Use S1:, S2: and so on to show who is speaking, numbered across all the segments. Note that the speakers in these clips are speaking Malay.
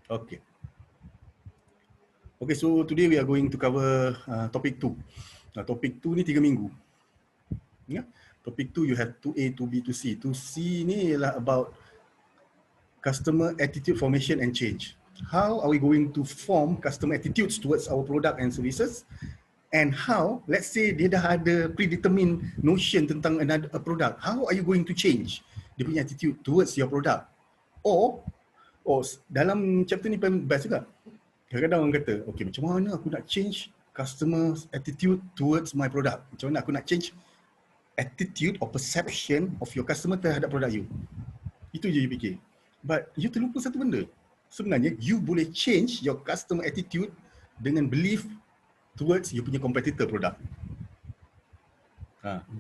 S1: Okay. Okay, so today we are going to cover topic 2. Topic 2 ni 3 minggu. Ya. Topic 2 you have 2A, 2B, 2C. 2C ni ialah about customer attitude formation and change. How are we going to form customer attitudes towards our product and services? And how, let's say dia dah ada predetermined notion tentang a product, how are you going to change dia punya attitude towards your product? Or dalam chapter ni best juga. Kadang-kadang orang kata, okay, macam mana aku nak change customer attitude towards my product? Macam mana aku nak change attitude or perception of your customer terhadap produk you? Itu je you fikir. But you terlupa satu benda. Sebenarnya, you boleh change your customer attitude dengan belief towards you punya competitor product.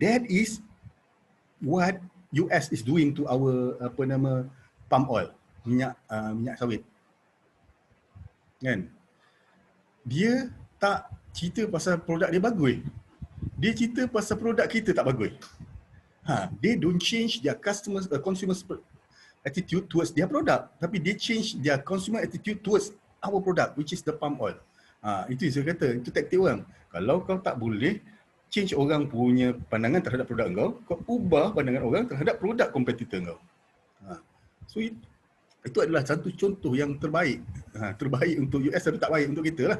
S1: That is what US is doing to our palm oil, minyak sawit. Kan? Dia tak cerita pasal produk dia bagus. Dia cerita pasal produk kita tak bagus. They don't change their consumer attitude towards their product, tapi they change their consumer attitude towards our product, which is the palm oil. Itu yang saya kata, itu taktik orang. Kalau kau tak boleh change orang punya pandangan terhadap produk kau ubah pandangan orang terhadap produk kompetitor kau. So itu adalah satu contoh yang terbaik. Terbaik untuk US tapi tak baik untuk kita lah.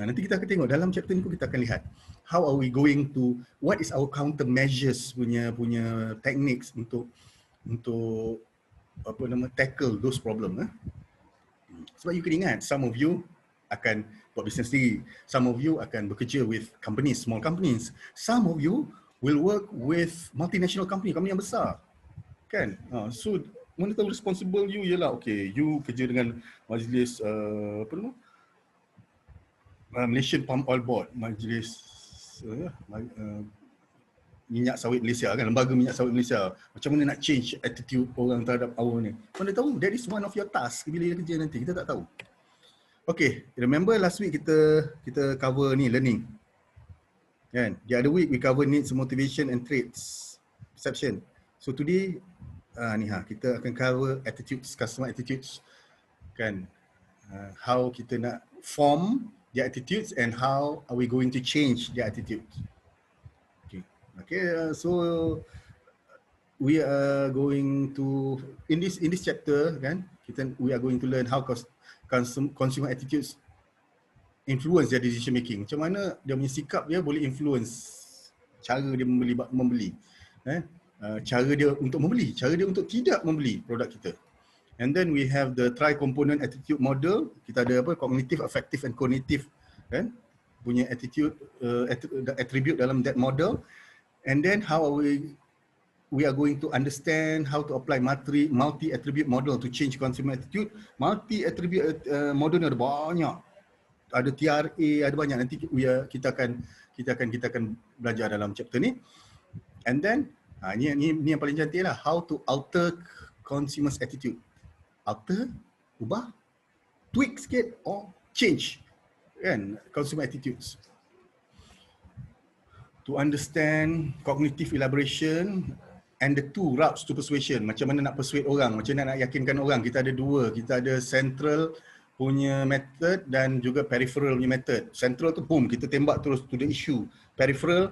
S1: Nanti kita akan tengok dalam chapter ni pun kita akan lihat how are we going to, what is our counter measures punya techniques untuk tackle those problem. Sebab you kena ingat, some of you akan buat bisnes sendiri, some of you akan bekerja with companies, small companies, some of you will work with multinational company yang besar, kan? So mana tahu responsible you ialah, okay, you kerja dengan majlis Malaysian Palm Oil Board, majlis minyak sawit Malaysia, kan, lembaga minyak sawit Malaysia. Macam mana nak change attitude orang terhadap our ni? Mana tahu, that is one of your task bila dia kerja nanti, kita tak tahu. Okay, remember last week kita cover ni learning, kan? The other week we cover needs, motivation and traits, perception. So today kita akan cover attitudes, customer attitudes, kan? How kita nak form their attitudes and how are we going to change their attitudes. Okay, so we are going to in this chapter, kan, we are going to learn how consumer attitudes influence their decision making. Macam mana dia punya sikap dia boleh influence cara dia membeli. Cara dia untuk membeli, cara dia untuk tidak membeli produk kita. And then we have the tri-component attitude model. Kita ada cognitive, affective and cognitive, kan, punya attitude, attribute dalam that model. And then how are we are going to understand how to apply multi-attribute model to change consumer attitude. Multi-attribute model ni ada banyak. Ada TRA, ada banyak. Nanti kita akan belajar dalam chapter ni. And then ni yang paling cantik lah, how to alter consumer's attitude. Alter, ubah, tweak sikit or change, kan, consumer attitudes. To understand cognitive elaboration and the two routes to persuasion. Macam mana nak persuade orang, macam mana nak yakinkan orang. Kita ada dua, kita ada central punya method dan juga peripheral punya method. Central tu boom, kita tembak terus to the issue. Peripheral,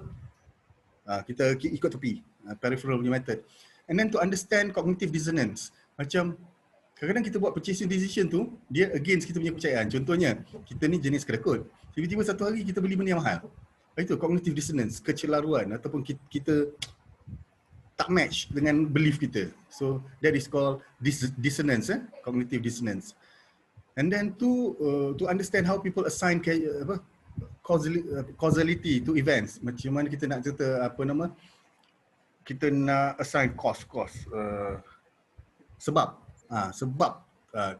S1: kita ikut tepi. Peripheral punya method. And then to understand cognitive dissonance. Macam kadang-kadang kita buat purchasing decision tu, dia against kita punya kepercayaan. Contohnya, kita ni jenis kedekut. Tiba-tiba satu hari kita beli benda yang mahal. Itu cognitive dissonance, kecelaruan ataupun kita tak match dengan belief kita. So that is called dissonance, cognitive dissonance. And then to understand how people assign causality to events. Macam mana kita nak cerita kita nak assign cost sebab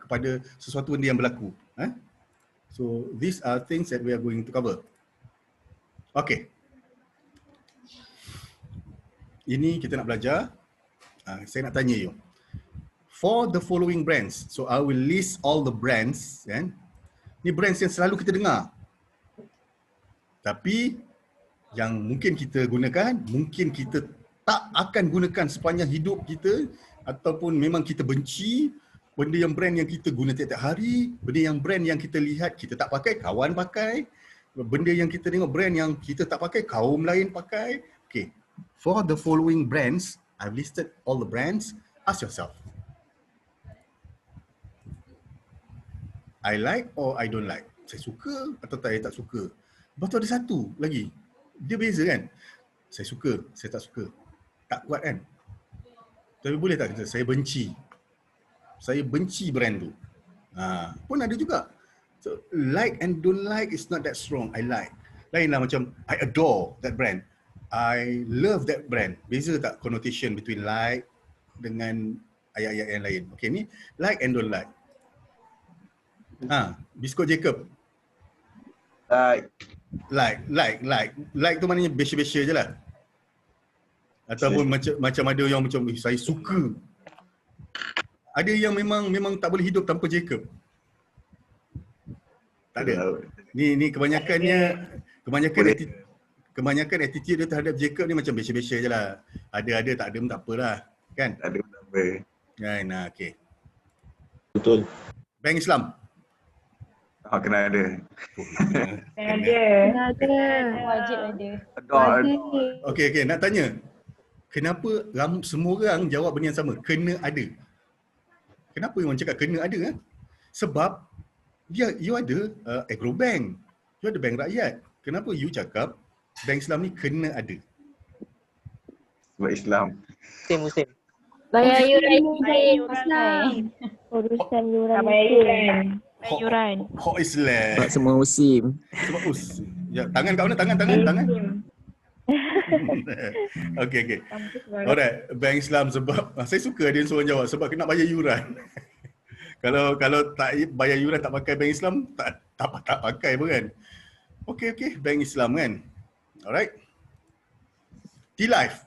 S1: kepada sesuatu benda yang berlaku. So these are things that we are going to cover. Okay. Ini kita nak belajar. Saya nak tanya you. For the following brands, so I will list all the brands, kan? Ni brands yang selalu kita dengar. Tapi yang mungkin kita gunakan, mungkin kita tak akan gunakan sepanjang hidup kita, ataupun memang kita benci, benda yang brand yang kita guna tiap-tiap hari, benda yang brand yang kita lihat kita tak pakai, kawan pakai, benda yang kita tengok brand yang kita tak pakai, kaum lain pakai. Okay, for the following brands, I've listed all the brands. Ask yourself, I like or I don't like? Saya suka atau saya tak suka? Lepas tu ada satu lagi, dia beza kan? Saya suka, saya tak suka. Tak kuat kan? Tapi boleh tak kata, saya benci. Saya benci brand tu. Pun ada juga. So, like and don't like is not that strong. I like. Lain lah macam, I adore that brand. I love that brand. Beza tak connotation between like dengan ayat-ayat yang lain? Okay, ni like and don't like. Biskut Jacob. Like tu maknanya besya-besya je lah. Ataupun macam ada yang macam, saya suka. Ada yang memang tak boleh hidup tanpa Jacob. Tak ada. Ni kebanyakan attitude dia terhadap Jacob ni macam besya-besya je lah. Ada, tak ada pun tak apalah. Kan?
S2: Tak ada pun tak apa.
S1: Kan, okay.
S3: Betul.
S1: Bank Islam.
S2: Kena ada.
S4: Kena ada. Wajib ada.
S1: Okay, nak tanya. Kenapa semua orang jawab benda yang sama? Kena ada. Kenapa orang cakap kena ada? Sebab you ada Agrobank. You ada bank rakyat. Kenapa you cakap bank Islam ni kena ada?
S2: Sebab Islam.
S3: Musim.
S4: Bayar yuran. Urusan yuran.
S1: Hak Islam.
S3: Sebab semua musim.
S1: Sebab ya, tangan kat mana? Tangan. Okay. Alright, bank Islam sebab saya suka dia suruh jawab sebab kena bayar yuran. Kalau tak bayar yuran tak pakai bank Islam, tak pakai pun kan. Okay, bank Islam kan. Alright. T-Life.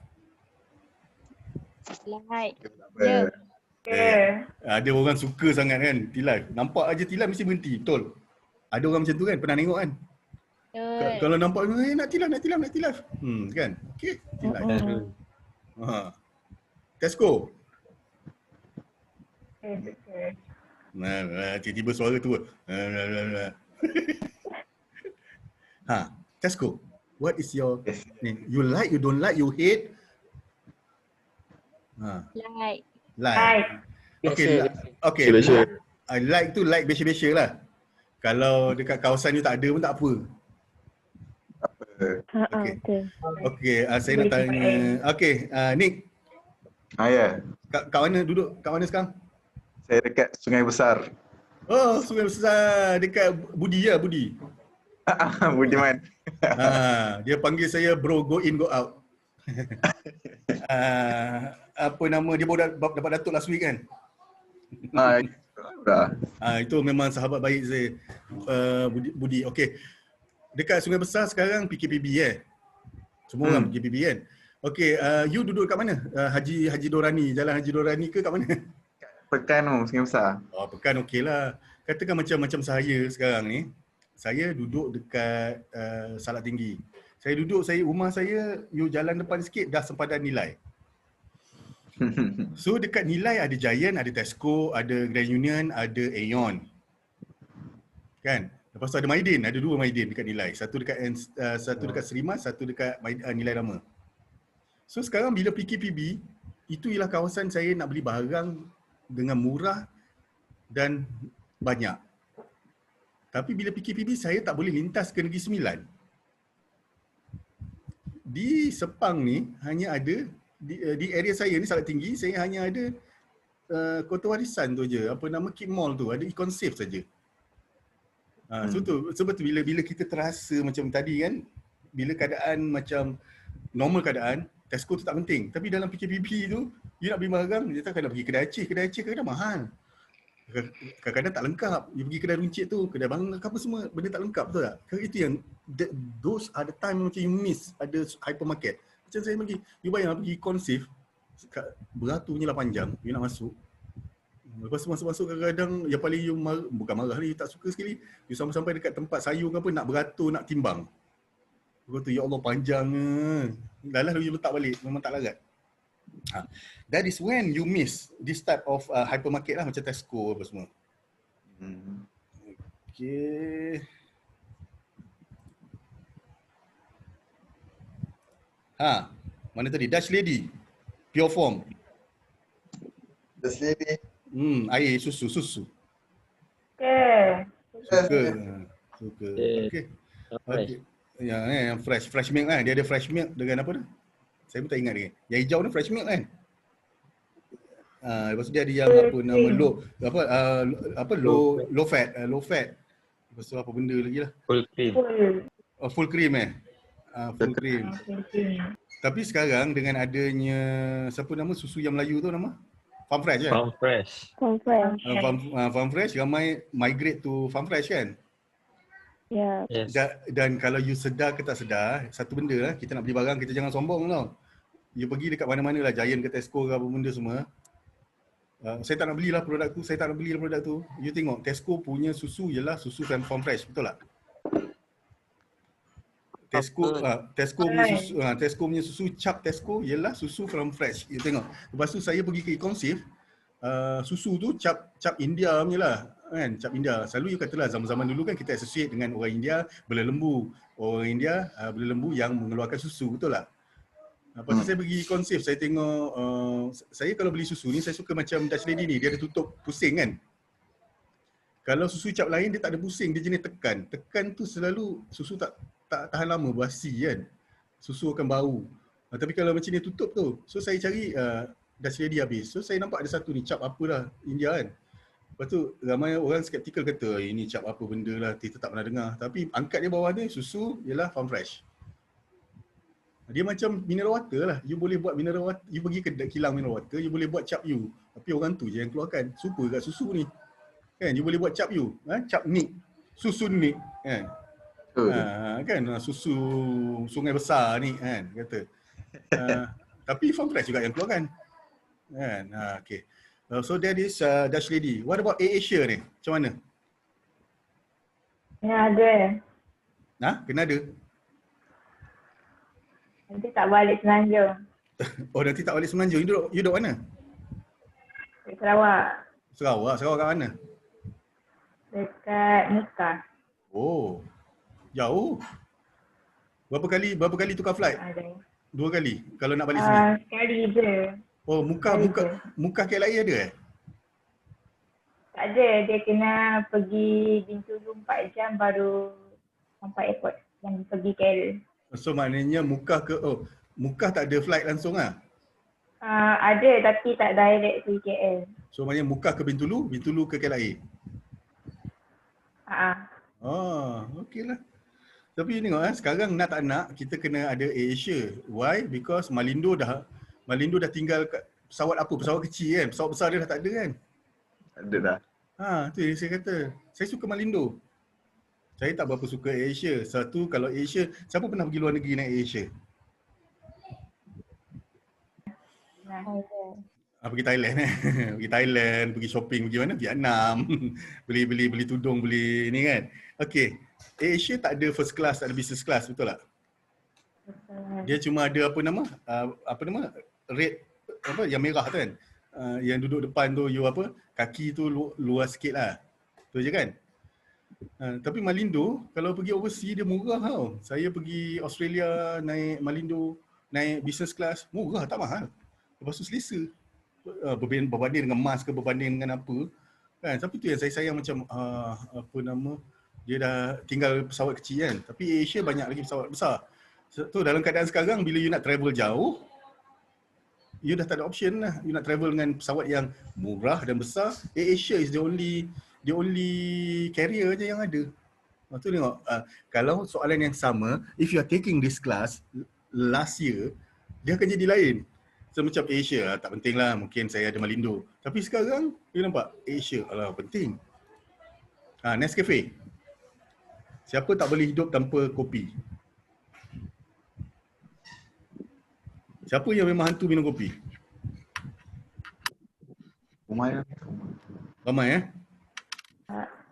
S1: Ada orang suka sangat kan T-Life. Nampak aja T-Life mesti berhenti, betul? Ada orang macam tu kan, pernah tengok kan? Kalau nampak nak T-Life. Kan? Okay, T-Life. Tesco. Tiba-tiba suara tu. Tesco. What is your you like, you don't like, you hate? Like. Okay. I like tu like besya-besya lah. Kalau dekat kawasan you tak ada pun tak apa. Okay, saya nak tanya. Okay, Nick.
S2: Ya.
S1: Kat mana duduk? Kat mana sekarang?
S2: Saya dekat Sungai Besar.
S1: Oh, Sungai Besar. Dekat Budi ya, Budi.
S2: Budiman.
S1: Dia panggil saya bro, go in, go out. Apa nama dia baru dapat datuk last week kan? Itu memang sahabat baik saya, Budi. Okay. Dekat Sungai Besar sekarang PKPB semua orang PKPB kan? Okay, you duduk kat mana? Haji Dorani, Jalan Haji Dorani ke kat mana?
S2: Pekan tu, Sungai Besar.
S1: Oh, Pekan okey lah. Katakan macam saya sekarang ni, saya duduk dekat Salak Tinggi. Rumah saya, you jalan depan sikit dah sempadan Nilai. So dekat Nilai ada Giant, ada Tesco, ada Grand Union, ada Aeon. Kan? Lepas tu ada Maidin, ada 2 Maidin dekat Nilai. Satu dekat Serimas, satu dekat Nilai Lama. So sekarang bila PKPB, itu ialah kawasan saya nak beli barang dengan murah dan banyak. Tapi bila PKPB saya tak boleh lintas ke Negeri Sembilan. Di Sepang ni hanya ada di area saya ni Salak Tinggi, saya hanya ada Kota Warisan tu je, apa nama Keep Mall tu, ada Econ Safe saja. Sebab tu bila kita terasa macam tadi kan, bila keadaan macam normal keadaan, Tesco tu tak penting. Tapi dalam PKPB tu, you nak beli barang, dia tak kena pergi kedai Aceh kadang mahal. Kadang-kadang tak lengkap. You pergi kedai runcit tu, kedai barang apa semua, benda tak lengkap, betul tak? Itu yang, those are the time macam you miss, ada hypermarket. Macam saya pergi, you bayang pergi Econ Safe, beratur punya lah panjang, you nak masuk. Lepas tu masuk kadang-kadang yang paling you bukan marah ni, you tak suka sekali, you sampai dekat tempat sayur ke apa, nak beratur, nak timbang. Lepas tu, ya Allah panjang ke. Dah lah you letak balik, memang tak larat. That is when you miss this type of hypermarket lah, macam Tesco apa semua. Okay. Mana tadi? Dutch Lady. Pure Form.
S2: Just lady.
S1: Air, susu.
S4: Okay.
S1: Suka. Okay. Okay. Yang fresh milk kan. Dia ada fresh milk dengan apa tu? Saya pun tak ingat lagi. Yang hijau tu fresh milk kan? Lepas tu dia ada yang apa nama low fat. Lepas tu apa benda lagi lah.
S3: Full cream.
S1: Full cream full cream. Tapi sekarang dengan adanya siapa nama susu yang Melayu tu nama? Farm Fresh kan? Farm Fresh ramai migrate to Farm Fresh kan?
S4: Ya.
S3: Yes.
S1: Dan kalau you sedar ke tak sedar, satu benda lah, kita nak beli barang, kita jangan sombong tau. You pergi dekat mana-mana lah, Giant ke Tesco ke apa benda semua. Saya tak nak belilah produk tu, You tengok, Tesco punya susu ialah susu Farm Fresh, betul tak? Tesco punya susu cap Tesco ialah susu Farm Fresh. You tengok. Lepas tu saya pergi ke Econsif, susu tu cap India punya lah. Kan, cap India. Selalu you katalah zaman-zaman dulu kan kita associate dengan orang India berlembu. Orang India berlembu yang mengeluarkan susu, betul tak? Lepas tu saya pergi Econsif, saya tengok, saya kalau beli susu ni saya suka macam Dutch Lady ni, dia ada tutup pusing kan. Kalau susu cap lain dia tak ada pusing, dia jenis tekan. Tekan tu selalu susu tak tahan lama, basi kan. Susu akan bau. Tapi kalau macam ni tutup tu, so saya cari Dutch Lady habis. So saya nampak ada satu ni cap apa dah India kan. Lepas tu ramai orang skeptikal kata ini cap apa benda lah, kita tak pernah dengar. Tapi angkat dia bawah ni susu ialah Farm Fresh. Dia macam mineral water lah. You boleh buat mineral water, you pergi ke kilang mineral water, you boleh buat cap you. Tapi orang tu je yang keluarkan. Super kat susu ni. Kan, you boleh buat cap you. Cap Nick. Susu Nick. Kan. Kan susu sungai besar ni kan kata. Tapi Farm Fresh juga yang keluarkan. Kan. Okay. So that is Dutch Lady. What about AirAsia ni? Macam mana?
S4: Kena ada.
S1: Kena ada?
S4: Nanti tak balik Semenanjung.
S1: Nanti tak balik Semenanjung. You duduk mana?
S4: Di Sarawak.
S1: Sarawak kat mana?
S4: Dekat Mekah.
S1: Oh. Jauh. Berapa kali tukar flight?
S4: Ada.
S1: 2 kali kalau nak balik sini.
S4: Sekali je.
S1: Oh, Mukah KLIA ada
S4: Tak ada. Dia kena pergi Bintulu 4 jam baru sampai airport yang pergi KL.
S1: So maknanya Mukah tak ada flight langsung lah?
S4: Ada tapi tak direct pergi KL.
S1: So maknanya Mukah ke Bintulu ke KLIA? Okey lah. Tapi tengok sekarang nak tak nak kita kena ada AirAsia. Why? Because Malindo dah tinggal kat pesawat apa? Pesawat kecil kan? Pesawat besar dia dah tak ada kan?
S2: Ada dah.
S1: Tu yang saya kata. Saya suka Malindo. Saya tak berapa suka AirAsia. Satu, kalau AirAsia, siapa pernah pergi luar negeri naik AirAsia? Pergi Thailand pergi Thailand, pergi shopping, pergi mana? Vietnam. beli tudung, beli ni kan. Okey. AirAsia tak ada first class, tak ada business class, betul tak? Dia cuma ada apa nama? Red yang merah tu kan. Yang duduk depan tu you kaki tu luas sikit lah. Tu je kan? Tapi Malindo kalau pergi overseas dia murah tau. Saya pergi Australia naik Malindo, naik business class, murah tak mahal. Lepas tu selesa. Berbanding dengan emas ke, berbanding dengan apa kan. Tapi tu yang saya sayang macam dia dah tinggal pesawat kecil kan. Tapi AirAsia banyak lagi pesawat besar. So dalam keadaan sekarang bila you nak travel jauh, you dah tak ada option lah. You nak travel dengan pesawat yang murah dan besar, AirAsia is the only carrier je yang ada. Tu tengok, kalau soalan yang sama, if you are taking this class last year, dia akan jadi lain. So macam AirAsia, tak penting lah, mungkin saya ada Malindo. Tapi sekarang, you nampak, AirAsia, alah penting. Nescafe. Siapa tak boleh hidup tanpa kopi? Siapa yang memang hantu minum kopi? Ramai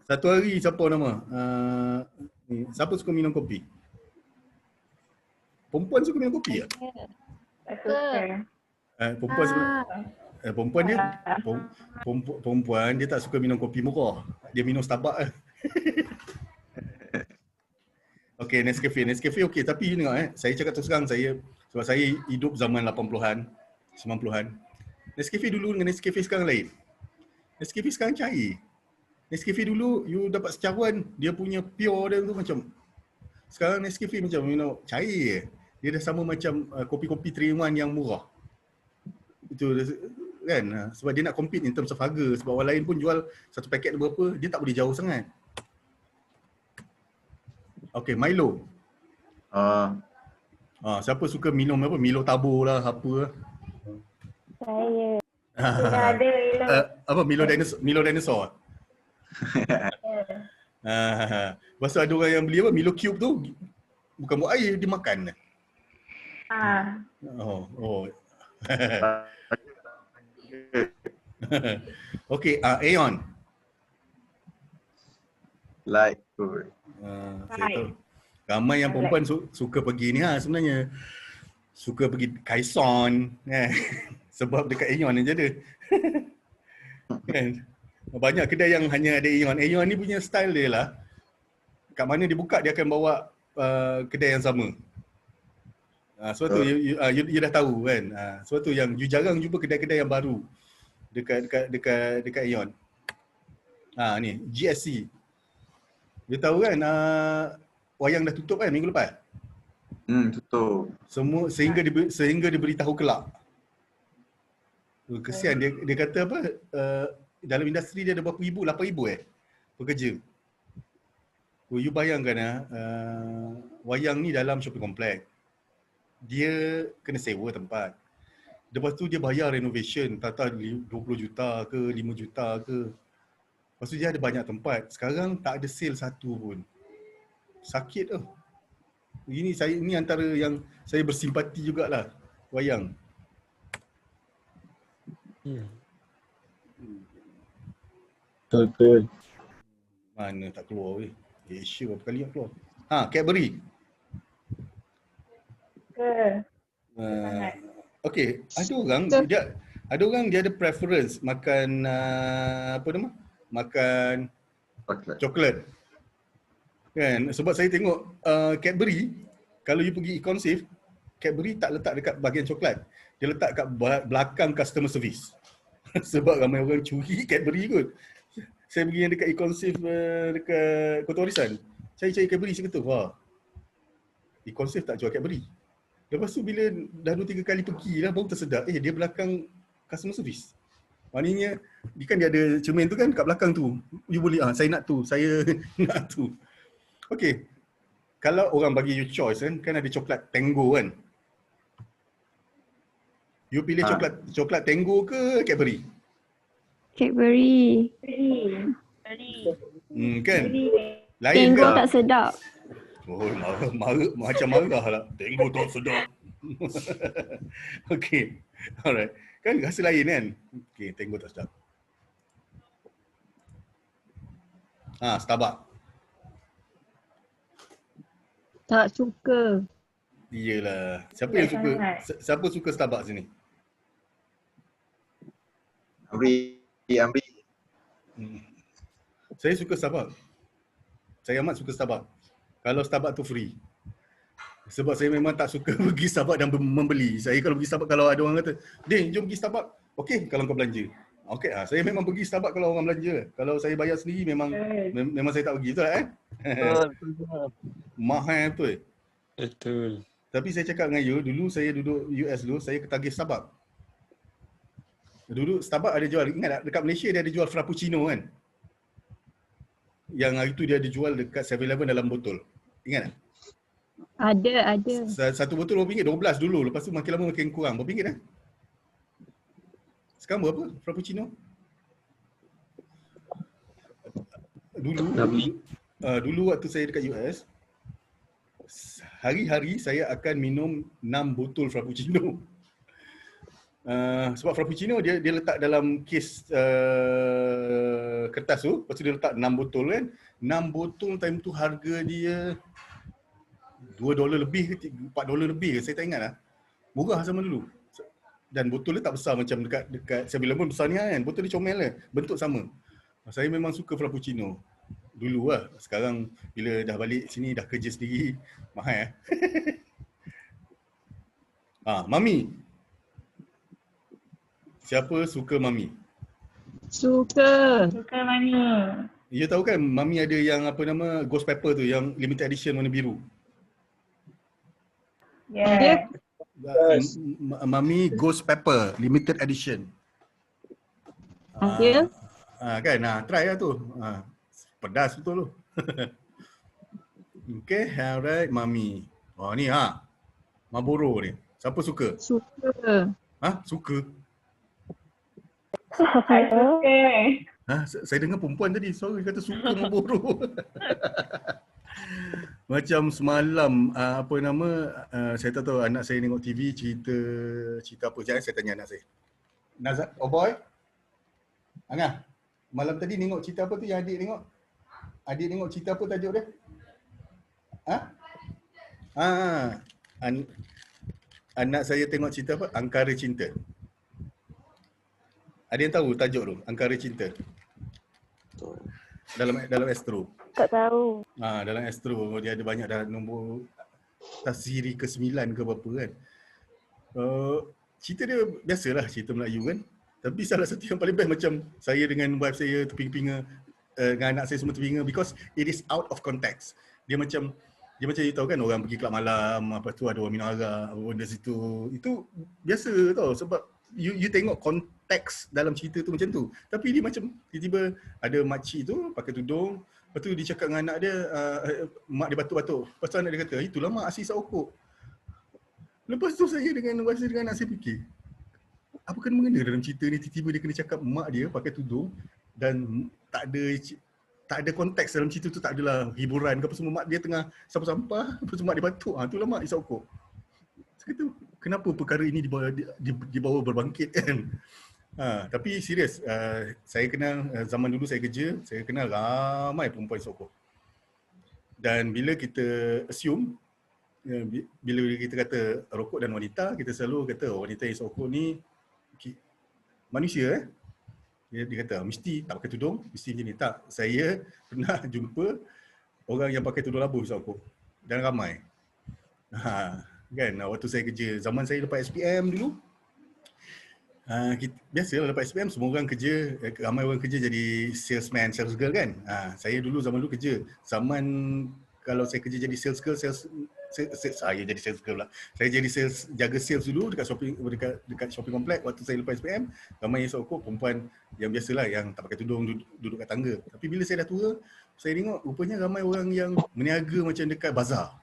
S1: Satu hari siapa nama? Siapa suka minum kopi? Perempuan suka minum kopi tak?
S4: Tak suka.
S1: Perempuan sebenarnya, perempuan dia perempuan dia tak suka minum kopi murah. Dia minum Starbucks lah. Okey, Nescafe okey, tapi you dengar saya cakap terus terang, sebab saya hidup zaman 80-an, 90-an. Nescafe dulu dengan Nescafe sekarang lain. Nescafe sekarang cair. Nescafe dulu you dapat secawan, dia punya pure dia tu macam, sekarang Nescafe macam cair. Dia dah sama macam kopi-kopi 3-in-1 yang murah. Itu kan, sebab dia nak compete in terms of harga, sebab orang lain pun jual satu paket berapa, dia tak boleh jauh sangat. Okey, Milo. Siapa suka minum apa? Milo tabur lah, apa lah.
S4: Saya. Dah ada Milo.
S1: Apa? Milo dinosaur. Lepas tu ada orang yang beli apa? Milo Cube tu. Bukan buat air, dia makan. Okey, Aeon.
S2: Like good.
S1: Saya tahu. Ramai yang perempuan suka pergi ni sebenarnya. Suka pergi Kaison. Sebab dekat Aeon je ada. Kan? Banyak kedai yang hanya ada Aeon. Aeon ni punya style dia lah. Kat mana dia buka, dia akan bawa kedai yang sama. Sebab tu you dah tahu kan. Sebab tu yang you jarang jumpa kedai-kedai yang baru dekat Aeon. Ni GSC. Dia tahu kan wayang dah tutup kan minggu lepas?
S2: Tutup.
S1: Semua sehingga dia beritahu kelak. Kesian dia kata apa, dalam industri dia ada berapa ribu, 8,000 pekerja. You bayangkan wayang ni dalam shopping complex. Dia kena sewa tempat. Lepas tu dia bayar renovation, tata 20 juta ke 5 juta ke. Lepas tu dia ada banyak tempat. Sekarang tak ada sale satu pun. Sakit tu. Ini antara yang saya bersimpati jugalah wayang.
S3: Betul.
S1: Mana tak keluar weh. Asia berapa kali nak keluar. Cadbury. Okey, ada orang dia ada preference makan apa nama? Makan coklat. Kan, sebab saya tengok Cadbury, kalau you pergi Econ Safe, Cadbury tak letak dekat bahagian coklat. Dia letak kat belakang customer service. Sebab ramai orang curi Cadbury kot. Saya pergi yang dekat Econ Safe dekat Kota Warisan. Cari Cadbury saya kata, wah. Econ Safe tak jual Cadbury. Lepas tu bila dah 2-3 kali pergi lah baru tersedar, dia belakang customer service. Maknanya, dia ada cermin tu kan kat belakang tu. You boleh, saya nak tu, saya nak tu. Okay. Kalau orang bagi you choice kan ada coklat Tango kan. You pilih coklat Tango ke Cadbury?
S5: Cadbury.
S1: Kan? Lain
S5: Tango
S1: kan?
S5: tak sedap.
S1: Macam marah lah. Tango tak sedap. Okay. Alright. Kan rasa lain kan? Okay, Tango tak sedap. Starbucks.
S5: Tak suka.
S1: Iyalah. Siapa suka Starbucks sini?
S2: Amri.
S1: Saya suka Starbucks. Saya amat suka Starbucks. Kalau Starbucks tu free. Sebab saya memang tak suka pergi Starbucks dan membeli. Saya kalau pergi Starbucks, kalau ada orang kata, "Ding, jom pergi Starbucks." Okey, kalau kau belanja. Okey, saya memang pergi Starbucks kalau orang belanja. Kalau saya bayar sendiri memang saya tak pergi. Betul tak
S3: Betul.
S1: Mahal betul.
S3: Betul.
S1: Tapi saya cakap dengan you, dulu saya duduk US dulu, saya ketagih Starbucks. Dulu Starbucks ada jual, ingat tak? Dekat Malaysia dia ada jual Frappuccino kan? Yang hari tu dia ada jual dekat 7-Eleven dalam botol. Ingat tak?
S5: Ada.
S1: Satu botol RM2, 12 dulu. Lepas tu makin lama makin kurang. Berapa ringgit Sekarang berapa Frappuccino? Dulu waktu saya dekat US, hari-hari saya akan minum 6 botol Frappuccino. Sebab Frappuccino dia letak dalam kes kertas tu, lepas tu dia letak 6 botol kan. 6 botol time tu harga dia $2 lebih ke $4 lebih ke, saya tak ingat lah. Murah zaman dulu. Dan botol dia tak besar macam dekat 7-Eleven besar ni kan. Botol dia comel lah. Bentuk sama. Saya memang suka Frappuccino. Dulu lah. Sekarang bila dah balik sini dah kerja sendiri, mahal Mami. Siapa suka Mami?
S5: Suka.
S4: Suka Mami.
S1: You tahu kan Mami ada yang apa nama Ghost Pepper tu yang limited edition warna biru.
S4: Yeah.
S3: Yes.
S1: Mami Ghost Pepper limited edition.
S5: Ada.
S1: Kan, try lah tu. Pedas betul tu. Okay, alright Mami. Ni Marlboro ni. Siapa suka?
S5: Suka.
S1: Suka?
S4: I suka.
S1: Saya dengar perempuan tadi, sorry kata suka Marlboro. Macam semalam saya tak tahu anak saya tengok TV cerita apa je, saya tanya anak saya. Nazat, oh boy. Angah, malam tadi tengok cerita apa tu yang adik tengok? Adik tengok cerita apa tajuk dia? Anak saya tengok cerita apa? Angkara Cinta. Ada yang tahu tajuk tu? Angkara Cinta. Dalam Astro.
S3: Tak tahu.
S1: Dalam Astro dia ada banyak dah nombor siri ke-9 ke berapa kan. Cerita dia biasalah cerita Melayu kan. Tapi salah satu yang paling best macam saya dengan wife saya terpinga-pinga, dengan anak saya semua terpinga because it is out of context. Dia macam you tahu kan orang pergi kelab malam, apa tu ada orang minum arak, benda situ. Itu biasa tau sebab you tengok konteks dalam cerita tu macam tu. Tapi dia macam tiba-tiba ada makcik tu pakai tudung, lepas tu dia cakap dengan anak dia, mak dia batuk-batuk. Lepas tu anak dia kata, itulah mak asyik isap okok. Lepas tu saya dengan wife saya dengan anak saya fikir, apa kena mengena dalam cerita ni tiba-tiba dia kena cakap mak dia pakai tudung dan tak ada konteks dalam cerita tu, tak adalah hiburan ke apa semua, mak dia tengah sapu sampah, lepas tu mak dia batuk, itulah mak isap okok. Saya kata, kenapa perkara ini dibawa berbangkit kan? Tapi serius, saya kenal, zaman dulu saya kerja, saya kenal ramai perempuan isap okok. Dan bila kita assume, bila kita kata rokok dan wanita, kita selalu kata wanita yang isap okok ni manusia Dia kata mesti tak pakai tudung, mesti macam ni. Tak, saya pernah jumpa orang yang pakai tudung labu isap okok. Dan ramai. Kan, waktu saya kerja, zaman saya lepas SPM dulu, biasalah lepas SPM semua orang kerja, ramai orang kerja jadi salesman, sales girl kan. Saya dulu zaman dulu kerja, zaman kalau saya kerja jadi sales girl, saya jadi sales girl lah. Saya jadi jaga sales dulu dekat shopping complex waktu saya lepas SPM. Ramai yang isap okok, perempuan yang biasalah yang tak pakai tudung, duduk kat tangga. Tapi bila saya dah tua, saya tengok rupanya ramai orang yang meniaga macam dekat bazar.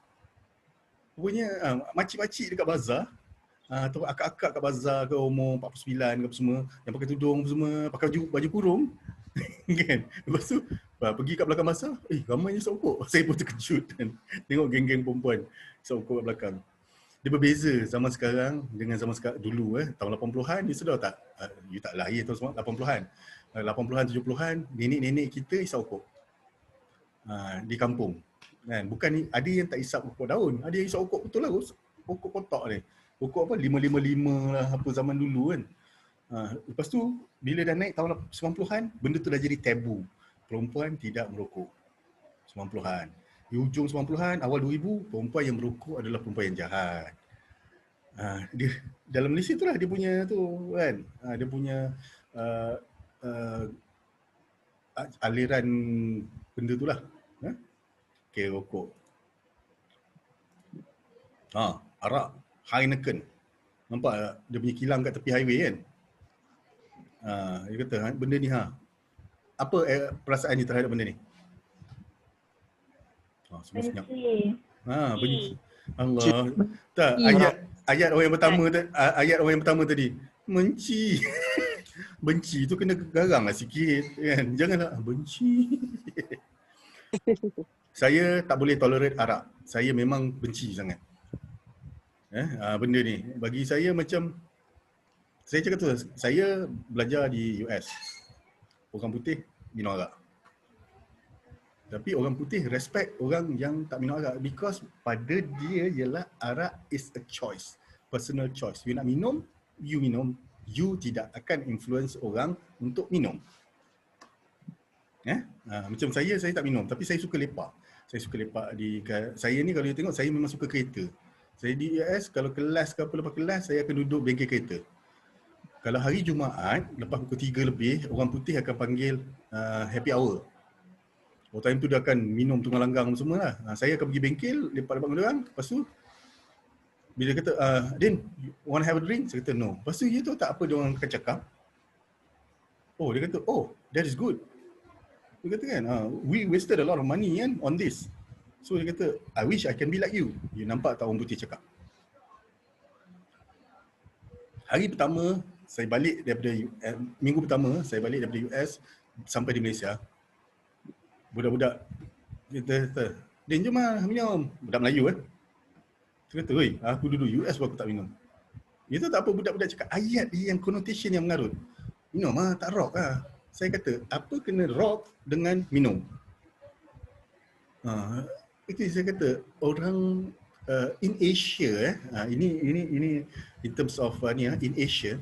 S1: Rupanya makcik-makcik dekat bazar, atau akak-akak kat bazar ke umur 49 ke apa semua, yang pakai tudung apa semua, pakai baju kurung kan. Lepas tu pergi kat belakang bazar, ramai yang isap okok. Saya pun terkejut kan, tengok geng-geng perempuan isap okok kat belakang. Dia berbeza zaman sekarang dengan zaman sekarang dulu tahun 80-an, you sedar tak? You tak lahir tahun 80-an. 80-an, 70-an, nenek-nenek kita isap okok. Di kampung. Kan, bukan ni, ada yang tak isap okok daun, ada yang isap okok betul lah, okok kotak ni. Okok apa 555 lah apa zaman dulu kan. Lepas tu bila dah naik tahun 90-an, benda tu dah jadi tabu. Perempuan tidak merokok. 90-an. Di hujung 90-an, awal 2000, perempuan yang merokok adalah perempuan yang jahat. Dia dalam Malaysia tu lah dia punya tu kan. Dia punya aliran benda tu lah. Okay, rokok. Arak, Heineken. Nampak tak? Dia punya kilang kat tepi highway kan? Dia kata, benda ni apa perasaan you terhadap benda ni? Semua senyap. Benci. Allah. Tak, ayat orang yang pertama tadi. Benci. Benci tu kena garang lah sikit kan. Janganlah benci. Saya tak boleh tolerate arak. Saya memang benci sangat. Benda ni. Bagi saya macam, saya cakap tu, saya belajar di US. Orang putih minum arak. Tapi orang putih respect orang yang tak minum arak because pada dia ialah arak is a choice. Personal choice. You nak minum, you minum, you tidak akan influence orang untuk minum. Macam saya tak minum, tapi saya suka lepak. Saya suka lepak saya ni, kalau you tengok, saya memang suka kereta. Saya di US, kalau kelas ke apa, lepas kelas, saya akan duduk bengkel kereta. Kalau hari Jumaat, lepas pukul 3 lebih, orang putih akan panggil happy hour. Time tu dia akan minum tunggang langgang semua lah. Saya akan pergi bengkel, lepak-lepak dengan orang. Lepas tu, bila dia kata, Din, you want to have a drink? Saya kata, no. Lepas tu, you tahu tak apa dia orang akan cakap? Oh, dia kata, oh, that is good. Dia kata kan, we wasted a lot of money kan on this. So dia kata, I wish I can be like you. You nampak tak orang putih cakap? Hari pertama, saya balik daripada minggu pertama, saya balik daripada US sampai di Malaysia. Budak-budak kata, Din, jom lah minum. Budak Melayu Dia kata, oi, aku duduk US pun aku tak minum. Dia tahu tak apa budak-budak cakap? Ayat dia yang connotation yang mengarut. Minum tak rock lah. Saya kata, apa kena rock dengan minum? Itu saya kata, orang in Asia, ini in terms of in Asia,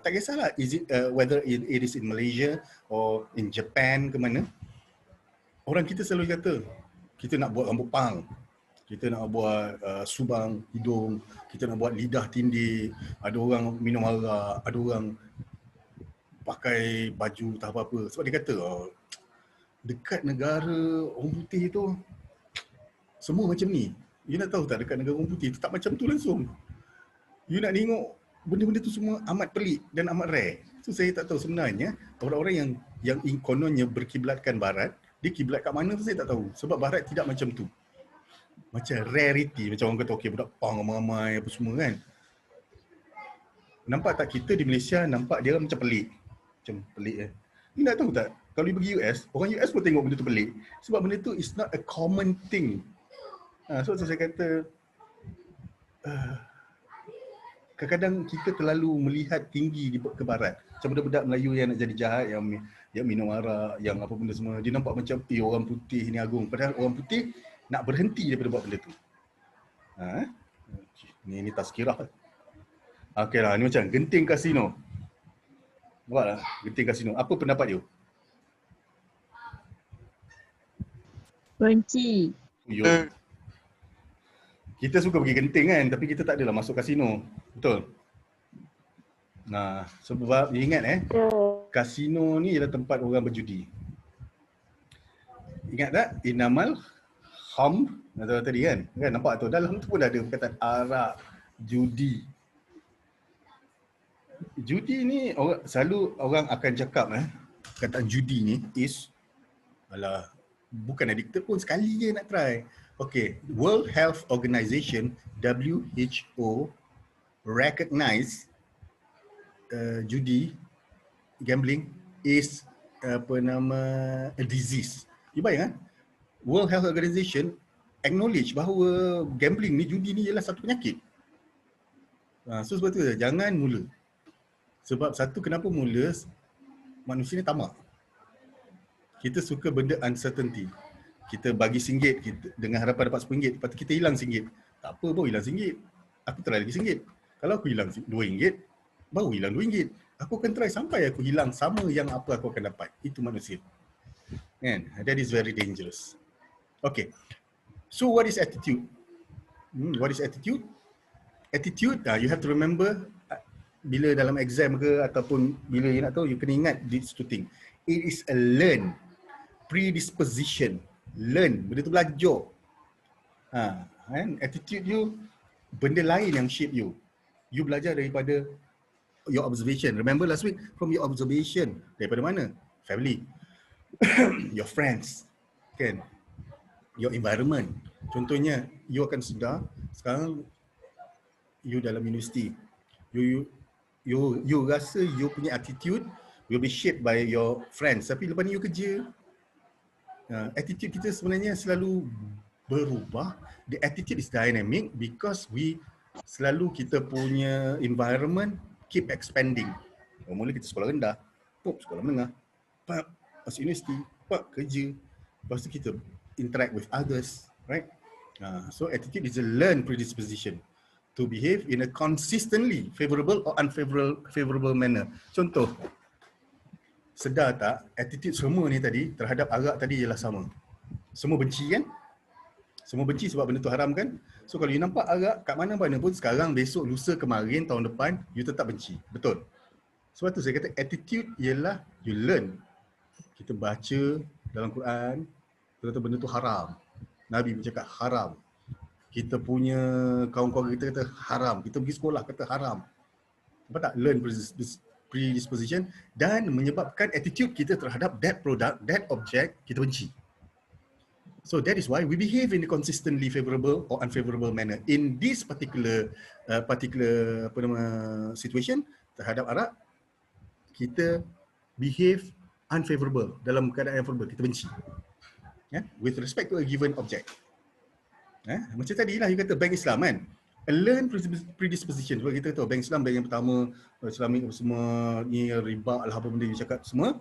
S1: tak kisahlah is it, whether it is in Malaysia or in Japan ke mana, orang kita selalu kata, kita nak buat rambut pang, kita nak buat subang hidung, kita nak buat lidah tindih, ada orang minum arak, ada orang pakai baju tak apa-apa. Sebab dia kata, dekat negara orang putih tu, semua macam ni. You nak tahu tak, dekat negara orang putih tu tak macam tu langsung. You nak tengok benda-benda tu semua amat pelik dan amat rare. So saya tak tahu sebenarnya orang-orang yang kononnya berkiblatkan barat, dia kiblat kat mana tu saya tak tahu. Sebab barat tidak macam tu. Macam rarity, macam orang kata okey budak pang ramai apa semua kan. Nampak tak kita di Malaysia nampak dia macam pelik. Macam pelik You nak tahu tak, kalau you pergi US, orang US pun tengok benda tu pelik. Sebab benda tu is not a common thing. So saya kata, kadang-kadang kita terlalu melihat tinggi ke barat. Macam budak-budak Melayu yang nak jadi jahat, yang minum arak, yang apa benda semua. Dia nampak macam, orang putih ni agung. Padahal orang putih nak berhenti daripada buat benda tu. Ni tazkirah. Okey lah, ni macam genting kasino. Nampak lah, genting kasino. Apa pendapat you?
S5: Benci.
S1: Kita suka pergi genting kan, tapi kita tak adalah masuk kasino. Betul? Nah, sebab ingat kasino ni ialah tempat orang berjudi. Ingat tak? Inamal khamr, tadi kan? Nampak tu, dalam tu pun ada perkataan arak, judi. Judi ni selalu orang akan cakap perkataan judi ni is bukan addicted pun, sekali je nak try. Okay, World Health Organization WHO recognize judi, gambling is a disease. You bayang World Health Organization acknowledge bahawa gambling ni, judi ni ialah satu penyakit. So sebab tu jangan mula. Sebab satu, kenapa mula? Manusia ni tamak. Kita suka benda uncertainty. Kita bagi RM1 dengan harapan dapat RM10, lepas tu kita hilang RM1. Tak apa, baru hilang RM1. Aku try lagi RM1. Kalau aku hilang RM2, baru hilang RM2. Aku akan try sampai aku hilang sama yang apa aku akan dapat. Itu manusia. Kan? That is very dangerous. Okay. So what is attitude? What is attitude? Attitude, you have to remember, bila dalam exam ke ataupun bila you nak tahu, you kena ingat these two things. It is a learn, predisposition. Learn, benda tu belajar. Attitude you, benda lain yang shape you. You belajar daripada your observation. Remember last week, from your observation. Daripada mana? Family. Your friends. Kan? Your environment. Contohnya, you akan sedar, sekarang you dalam universiti. You rasa you punya attitude will be shaped by your friends. Tapi lepas ni you kerja, attitude kita sebenarnya selalu berubah. The attitude is dynamic because selalu kita punya environment keep expanding. Mula kita sekolah rendah, sekolah menengah, masuk universiti, kerja. Lepas tu kita interact with others, right? So attitude is a learned predisposition. to behave in a consistently favorable or unfavorable manner. Contoh, sedar tak attitude semua ni tadi terhadap arak tadi ialah sama. Semua benci kan? Semua benci sebab benda tu haram kan? So kalau you nampak arak kat mana-mana pun sekarang, besok, lusa, kemarin, tahun depan, you tetap benci. Betul? Sebab tu saya kata attitude ialah you learn. Kita baca dalam Quran, kita kata benda tu haram. Nabi bercakap haram. Kita punya kawan-kawan kita kata haram. Kita pergi sekolah kata haram. Nampak tak? Learn predisposition dan menyebabkan attitude kita terhadap that product, that object, kita benci. So that is why we behave in a consistently favorable or unfavorable manner. In this particular situation terhadap arak, kita behave unfavorable, dalam keadaan yang favorable, kita benci. With respect to a given object. Macam tadi lah you kata bank Islam kan. A learn predisposition. Sebab kita tahu bank Islam, bank yang pertama, Islamic semua ni riba lah apa benda you cakap semua.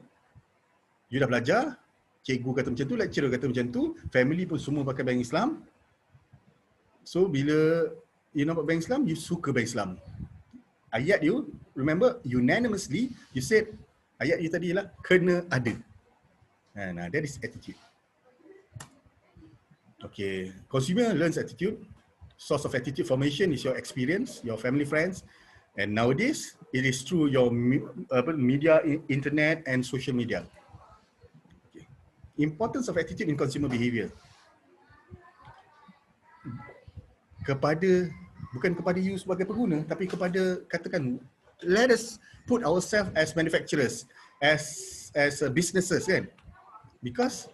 S1: You dah belajar, cikgu kata macam tu, lecturer kata macam tu, family pun semua pakai bank Islam. So bila you nampak bank Islam, you suka bank Islam. Ayat you, remember unanimously you said ayat you tadi lah kena ada. Nah, that is attitude. Okay, consumer learns attitude. Source of attitude formation is your experience, your family, friends, and nowadays it is through your media, internet, and social media. Okay. Importance of attitude in consumer behavior. Bukan kepada you sebagai pengguna, tapi kepada, katakan, let us put ourselves as manufacturers, as businesses kan. Because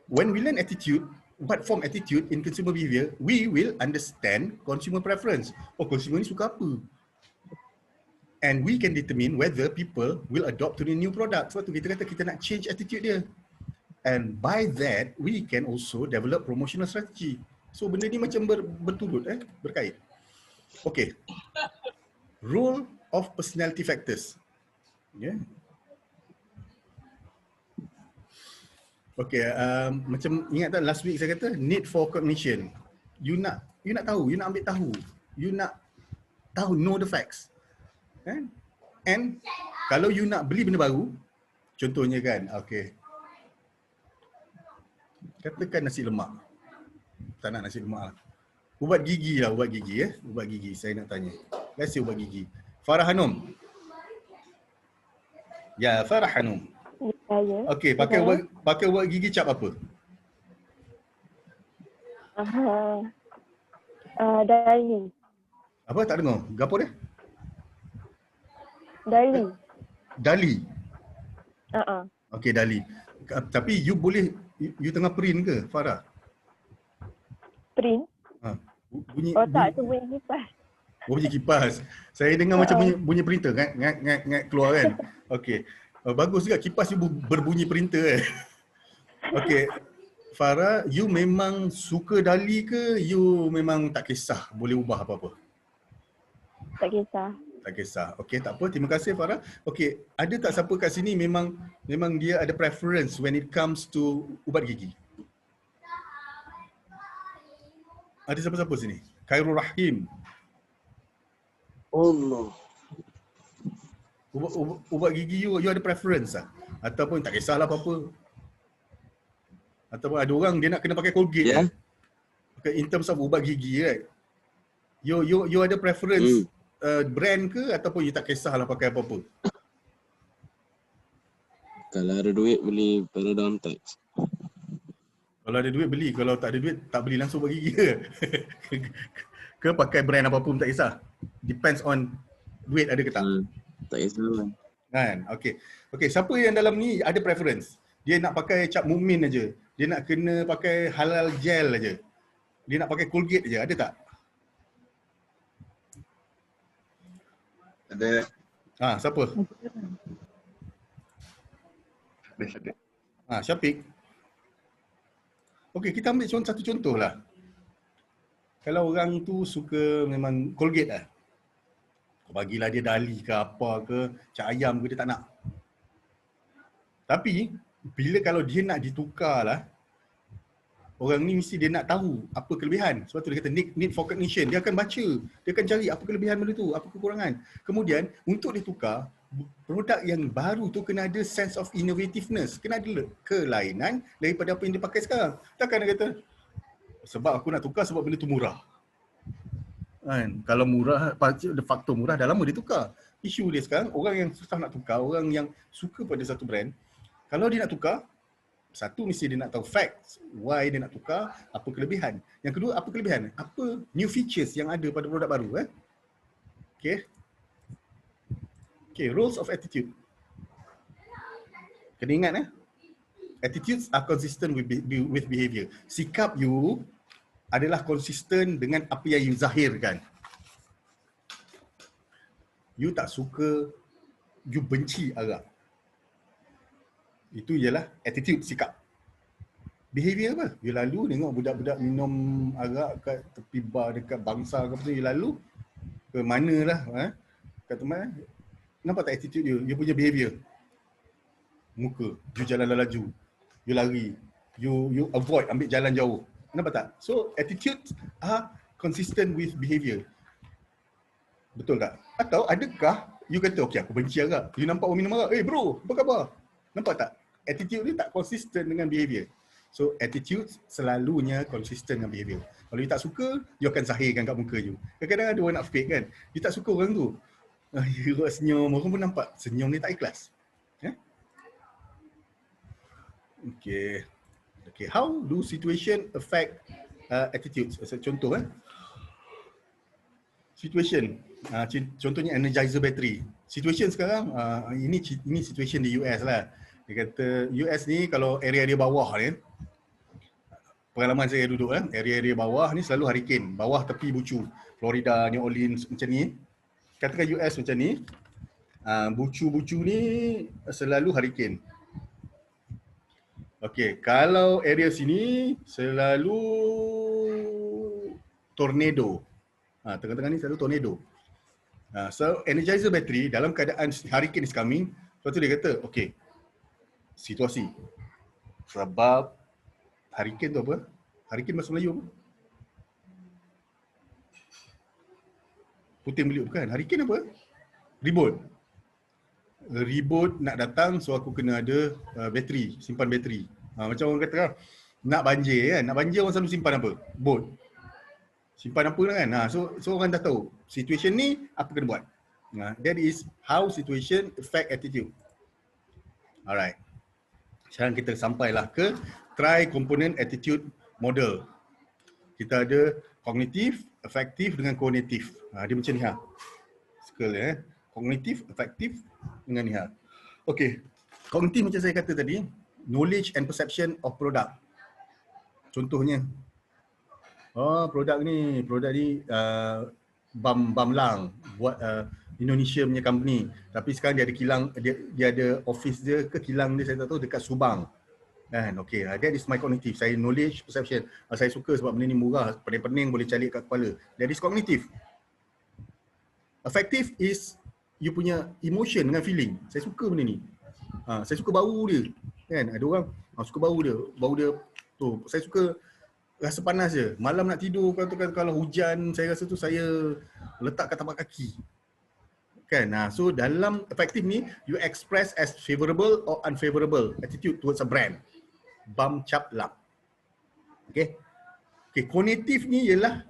S1: when we learn attitude, what form attitude in consumer behavior, we will understand consumer preference. Oh, consumer ni suka apa? And we can determine whether people will adopt to the new product. Sebab tu kita kata kita nak change attitude dia. And by that, we can also develop promotional strategy. So benda ni macam berturut, berkait. Okay. Role of personality factors. Yeah. Okay, macam ingat tak last week saya kata need for cognition. You nak tahu, you nak ambil tahu. You nak tahu, know the facts. And kalau you nak beli benda baru, contohnya kan, okay. Katakan nasi lemak. Tak nak nasi lemak lah. Ubat gigi lah, ubat gigi Ubat gigi saya nak tanya. Let's say ubat gigi. Farah Hanum. Ya, Farah Hanum.
S3: Ya.
S1: Okey, pakai ubat gigi cap apa?
S3: Darling.
S1: Apa tak dengar? Gapo dia?
S3: Darling.
S1: Dali. Okey, Dali. Tapi you boleh, you tengah print ke, Farah?
S3: Print?
S1: Bunyi,
S3: tak, tu bunyi kipas.
S1: Bunyi kipas. Saya dengar macam bunyi printer, ngak keluar kan. Okey. Bagus juga kipas you berbunyi printer Okey. Farah, you memang suka Dali ke? You memang tak kisah boleh ubah apa-apa?
S3: Tak kisah.
S1: Tak kisah. Okey, tak apa. Terima kasih Farah. Okey, ada tak siapa kat sini memang dia ada preference when it comes to ubat gigi? Ada siapa-siapa sini? Khairul Rahim.
S6: Allah.
S1: Ubat gigi you ada preference lah? Ataupun tak kisahlah apa-apa? Ataupun ada orang dia nak kena pakai Colgate.
S6: Yeah.
S1: Okay, in terms of ubat gigi right? You ada preference brand ke ataupun you tak kisahlah pakai apa-apa?
S6: Kalau ada duit beli Parodontax.
S1: Kalau ada duit beli, kalau tak ada duit tak beli langsung ubat gigi ke? Ke pakai brand apa-apa tak kisah? Depends on duit ada ke tak?
S6: Tak kisah.
S1: Kan? Okay. Okay, siapa yang dalam ni ada preference? Dia nak pakai cap Mukmin aja. Dia nak kena pakai halal gel aja. Dia nak pakai Colgate aja. Ada tak?
S2: Ada.
S1: Siapa?
S2: Ada.
S1: Syafiq. Okey, kita ambil satu contoh lah. Kalau orang tu suka memang Colgate lah. Bagilah dia Dali ke apa ke, cak ayam ke, dia tak nak. Tapi, bila kalau dia nak ditukar lah, Orang ni mesti dia nak tahu apa kelebihan. Sebab tu dia kata need for cognition. Dia akan baca, dia akan cari apa kelebihan benda tu, apa kekurangan. Kemudian untuk dia tukar, produk yang baru tu kena ada sense of innovativeness. Kena ada kelainan daripada apa yang dia pakai sekarang. Takkan dia kata, sebab aku nak tukar sebab benda tu murah. Kan? Kalau murah, faktor murah dah lama dia tukar. Isu dia sekarang, orang yang susah nak tukar, orang yang suka pada satu brand, kalau dia nak tukar, satu mesti dia nak tahu facts, why dia nak tukar, apa kelebihan. Yang kedua, apa kelebihan? Apa new features yang ada pada produk baru. Okay, roles of attitude. Kena ingat attitudes are consistent with behavior. Sikap you adalah konsisten dengan apa yang you zahirkan. You tak suka, you benci arak. Itu ialah attitude, sikap. Behavior apa? You lalu tengok budak-budak minum arak kat tepi bar dekat Bangsa ke apa tu, you lalu ke mana lah, kat tempat. Nampak tak attitude you? You punya behavior. Muka, you jalan laju, you lari, you avoid, ambil jalan jauh. Nampak tak? So attitudes are consistent with behavior. Betul tak? Atau adakah you kata, okay aku benci arak, you nampak orang minum arak, bro, apa khabar? Nampak tak? Attitude ni tak konsisten dengan behavior. So attitude selalunya konsisten dengan behavior. Kalau you tak suka, you akan zahirkan kat muka you. Kadang-kadang ada orang nak fake kan. You tak suka orang tu, you buat senyum, orang pun nampak senyum ni tak ikhlas. Okay, how do situation affect attitudes? Contoh situation. Contohnya energizer battery. Situation sekarang, ini situation di US lah. Dia kata US ni kalau area-area bawah ni, pengalaman saya duduk area-area bawah ni selalu hurricane, bawah tepi bucu. Florida, New Orleans macam ni. Katakan US macam ni, bucu-bucu ni selalu hurricane. Okey, kalau area sini selalu tornado. Tengah-tengah ni selalu tornado. So energizer battery dalam keadaan hurricane is coming, lepas tu dia kata, okey, situasi. Sebab hurricane tu apa? Hurricane bahasa Melayu apa? Puting beliuk bukan. Hurricane apa? Ribut. Ribut nak datang, so aku kena ada bateri, simpan bateri. Macam orang kata nak banjir kan, nak banjir orang selalu simpan apa? Bot. Simpan apa kan? So orang dah tahu situation ni apa kena buat. That is how situation affect attitude. Alright. Sekarang kita sampailah ke tri-component attitude model. Kita ada kognitif, afektif dengan kognitif. Dia macam ni Skill kognitif, afektif dengan ni Okey. Kognitif macam saya kata tadi, knowledge and perception of product. Contohnya, produk ni Bamlang buat Indonesia punya company, tapi sekarang dia ada kilang, dia ada office dia ke kilang dia saya tak tahu dekat Subang. Kan? Okay, that is my cognitive. Saya knowledge, perception. Saya suka sebab benda ni murah, pening-pening boleh cari kat kepala. That is cognitive. Affective is you punya emotion dengan feeling. Saya suka benda ni. Saya suka bau dia. Kan? Ada orang suka bau dia. Bau dia tu. Saya suka rasa panas je. Malam nak tidur kalau hujan, saya rasa tu saya letak kat tapak kaki. Kan? So dalam affective ni, you express as favorable or unfavorable attitude towards a brand. Bam cap lap. Okay. Kognitif ni ialah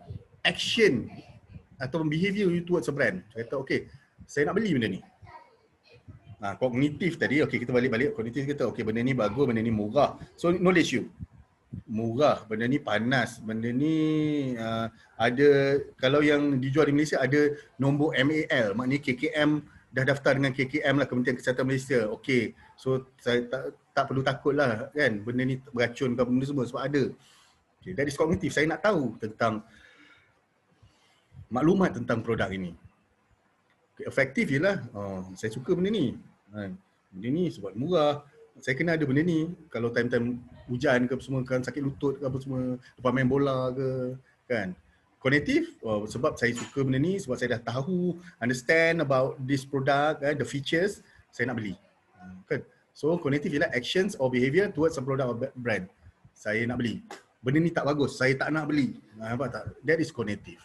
S1: action atau behavior you towards a brand. Saya kata, okay, saya nak beli benda ni. Kognitif tadi, okay, kita balik-balik. Kognitif kita, okay, benda ni bagus, benda ni murah. So knowledge you. Murah, benda ni panas, benda ni ada, kalau yang dijual di Malaysia ada nombor MAL, maknanya KKM dah daftar dengan KKM lah, Kementerian Kesihatan Malaysia. Okey, so saya tak perlu takut lah kan, benda ni beracun ke benda semua sebab ada. Okay, that is kognitif. Saya nak tahu tentang maklumat tentang produk ini. Okay, efektif ialah, saya suka benda ni. Benda ni sebab murah, saya kena ada benda ni. Kalau time-time hujan ke semua kan, sakit lutut ke apa semua, lepas main bola ke kan. Kognitif, sebab saya suka benda ni, sebab saya dah tahu, understand about this product, the features, saya nak beli. Kan? So kognitif ialah actions or behavior towards a product or brand. Saya nak beli. benda ni tak bagus, saya tak nak beli. Nampak tak? That is kognitif.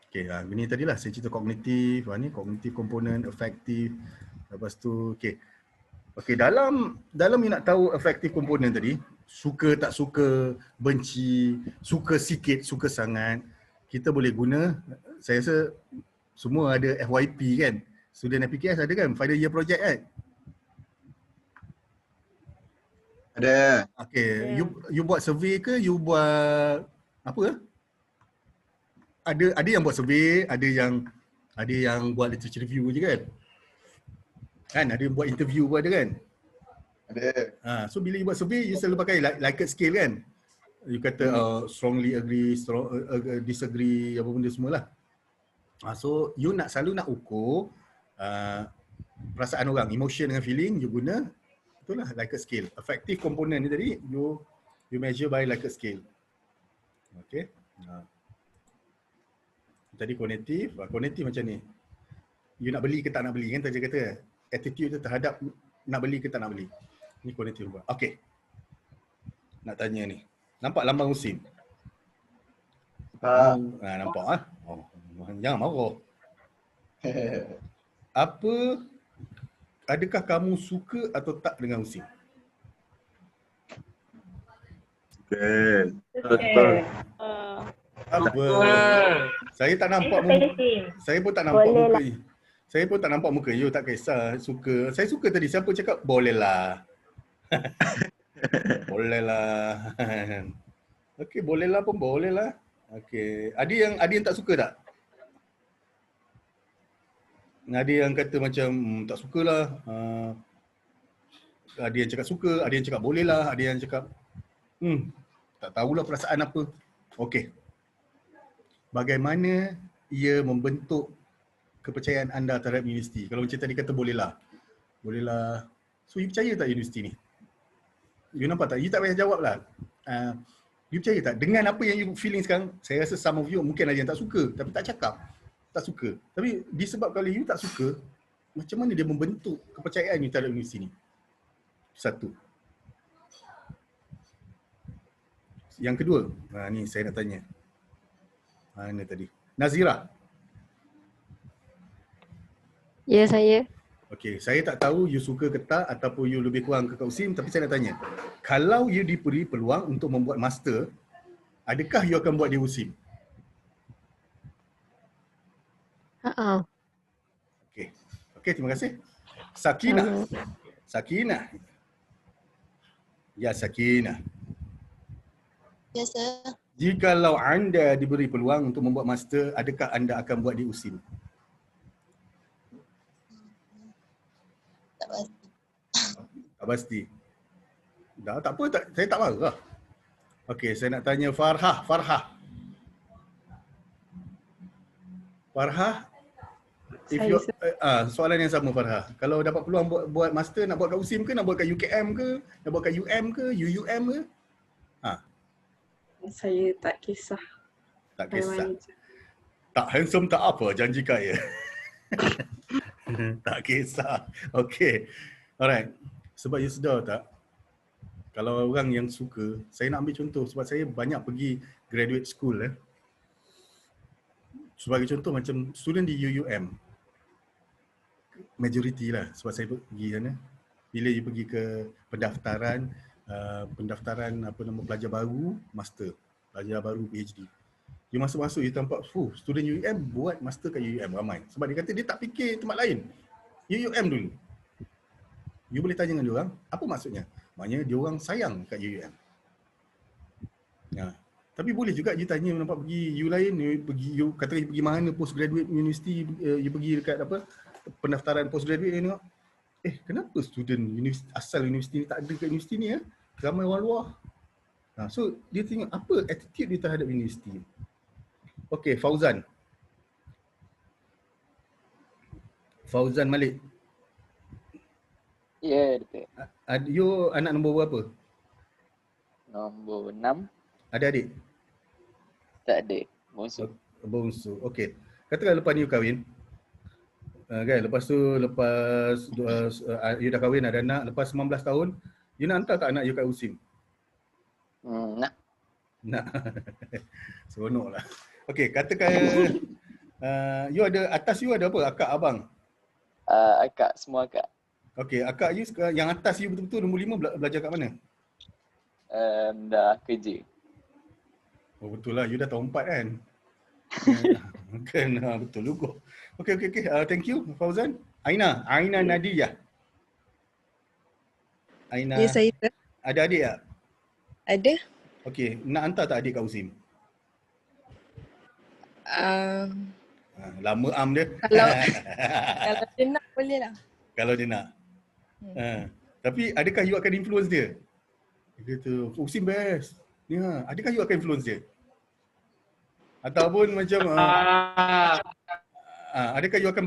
S1: Okay, ini tadilah saya cerita kognitif, ni kognitif komponen, afektif. Lepas tu, okay, dalam you nak tahu afektif komponen tadi, suka tak suka, benci, suka sikit, suka sangat, kita boleh guna, saya rasa semua ada FYP kan, student FPKS ada kan, final year project kan?
S2: Ada.
S1: Okay, you buat survey ke, you buat apa? Ada yang buat survey, ada yang buat literature review je kan? Kan ada yang buat interview pun ada kan?
S2: Ada.
S1: So bila you buat survey, you selalu pakai Likert scale kan? You kata strongly agree, disagree, apa benda semualah. So you selalu nak ukur perasaan orang, emotion dengan feeling, you guna itulah Likert scale. Affective component ni tadi you measure by Likert scale. Okay. Tadi kognitif macam ni. You nak beli ke tak nak beli kan tadi kata. Attitude tu terhadap nak beli ke tak nak beli. Ni kognitif. Okay. Nak tanya ni. Nampak lambang musim? Nampak jangan marah. Adakah kamu suka atau tak dengan musim?
S2: Okay.
S4: Betul.
S1: Apa? Saya tak nampak
S4: Saya
S1: muka. Saya pun tak nampak muka. Saya pun tak nampak muka. You tak kisah. Suka. Saya suka tadi. Siapa cakap boleh lah. Boleh lah. Okey, boleh lah pun boleh lah. Okey. Ada yang tak suka tak? Ada yang kata macam tak sukalah. Ada yang cakap suka, ada yang cakap boleh lah, ada yang cakap tak tahulah perasaan apa. Okey. Bagaimana ia membentuk kepercayaan anda terhadap universiti? Kalau macam tadi kata boleh lah. So you percaya tak universiti ni? You nampak tak? You tak payah jawab lah. You percaya tak? Dengan apa yang you feeling sekarang, saya rasa some of you mungkin ada yang tak suka tapi tak cakap. Tak suka. Tapi disebabkan kalau you tak suka, macam mana dia membentuk kepercayaan you terhadap universiti ni? Satu. Yang kedua, ni saya nak tanya. Mana tadi? Nazira.
S3: Ya, saya.
S1: Okey, saya tak tahu you suka ke tak ataupun you lebih kurang ke Kak Usim, tapi saya nak tanya. Kalau you diberi peluang untuk membuat master, adakah you akan buat di Usim? Okey, terima kasih. Sakinah. Ya, Sakinah.
S7: Ya, sir.
S1: Jikalau anda diberi peluang untuk membuat master, adakah anda akan buat di Usim?
S7: Tak pasti.
S1: Tak pasti. Dah, tak apa, saya tak marah. Okey, saya nak tanya Farhah. If you, soalan yang sama Farhah. Kalau dapat peluang buat master, nak buat kat USIM ke, nak buat kat UKM ke, nak buat kat UM ke, UUM ke?
S5: Saya tak kisah.
S1: Tak kisah. Tak handsome tak apa, janji kaya. Tak kisah. Okey. Alright. Sebab you sedar tak? Kalau orang yang suka, saya nak ambil contoh sebab saya banyak pergi graduate school. Sebagai contoh macam student di UUM. Majoriti lah sebab saya pergi sana. Bila you pergi ke pendaftaran pelajar baru, master. Pelajar baru PhD. You masuk-masuk, you tampak, student UUM buat master kat UUM ramai. Sebab dia kata dia tak fikir tempat lain. UUM dulu. You boleh tanya dengan dia orang, apa maksudnya? Maknanya dia orang sayang kat UUM. Tapi boleh juga you tanya nampak pergi you lain, you kata you pergi mana postgraduate university, you pergi dekat pendaftaran postgraduate ni tengok. Kenapa student asal universiti ni tak ada kat universiti ni ramai orang luar. So dia tengok apa attitude dia terhadap universiti. Okey, Fauzan Malik.
S8: Ya, betul.
S1: You anak nombor berapa?
S8: Nombor 6.
S1: Ada adik?
S8: Tak ada.
S1: Bongsu. Okey. Katakan lepas ni you kahwin. Kan, lepas tu you dah kahwin, ada anak, lepas 19 tahun You nak hantar tak anak you kat USIM?
S8: Nak.
S1: Nak. Seronok lah. Okay, katakan you ada, atas you ada apa? Akak, abang?
S8: Akak, semua akak.
S1: Okay, akak you yang atas you betul-betul nombor 5 belajar kat mana?
S8: Dah kerja.
S1: Oh betul lah, you dah tahun 4 kan? Kan, betul juga. Okay. Thank you, Fauzan. Aina Nadia. Aina.
S9: Ya, saya.
S1: Ada adik tak?
S9: Ada.
S1: Okay, nak hantar tak adik kat USIM? Lama dia.
S9: Kalau dia nak, boleh lah.
S1: Kalau dia nak. Tapi adakah you akan influence dia? Dia kata, USIM best. Ya, adakah you akan influence dia? Ataupun macam adakah you akan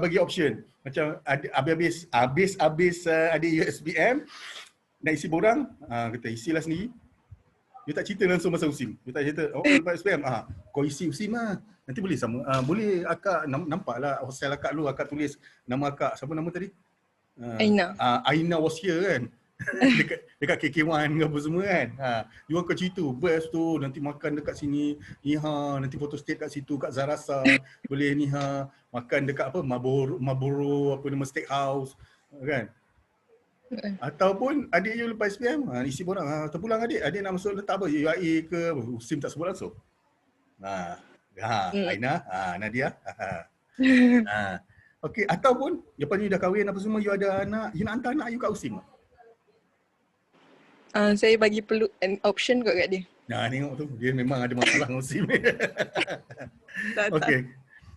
S1: bagi option? Macam habis adik USBM nak isi borang, kata isilah sendiri. You tak cerita langsung masa USIM. You tak cerita, lepas SPM, kau isi USIM lah. Nanti boleh sama, boleh akak nampaklah hostel akak lu, akak tulis nama akak, siapa nama tadi?
S9: Aina.
S1: Aina was here kan. dekat KK1 ke apa semua kan. You akan cerita, best tu, nanti makan dekat sini, nanti photo state kat situ, kat Zarasa, boleh makan dekat apa, Marlboro apa nama, steakhouse kan. Ataupun adik you lepas SPM, isi borang, terpulang adik nak masuk letak apa, UIA ke, USIM tak sebut langsung. Aina, Nadia. Okay, ataupun lepas you dah kahwin apa semua, you ada anak, you nak hantar anak you kat USIM tak?
S9: Saya bagi option kot kat dia.
S1: Tengok tu, dia memang ada masalah dengan USIM.
S9: Tak.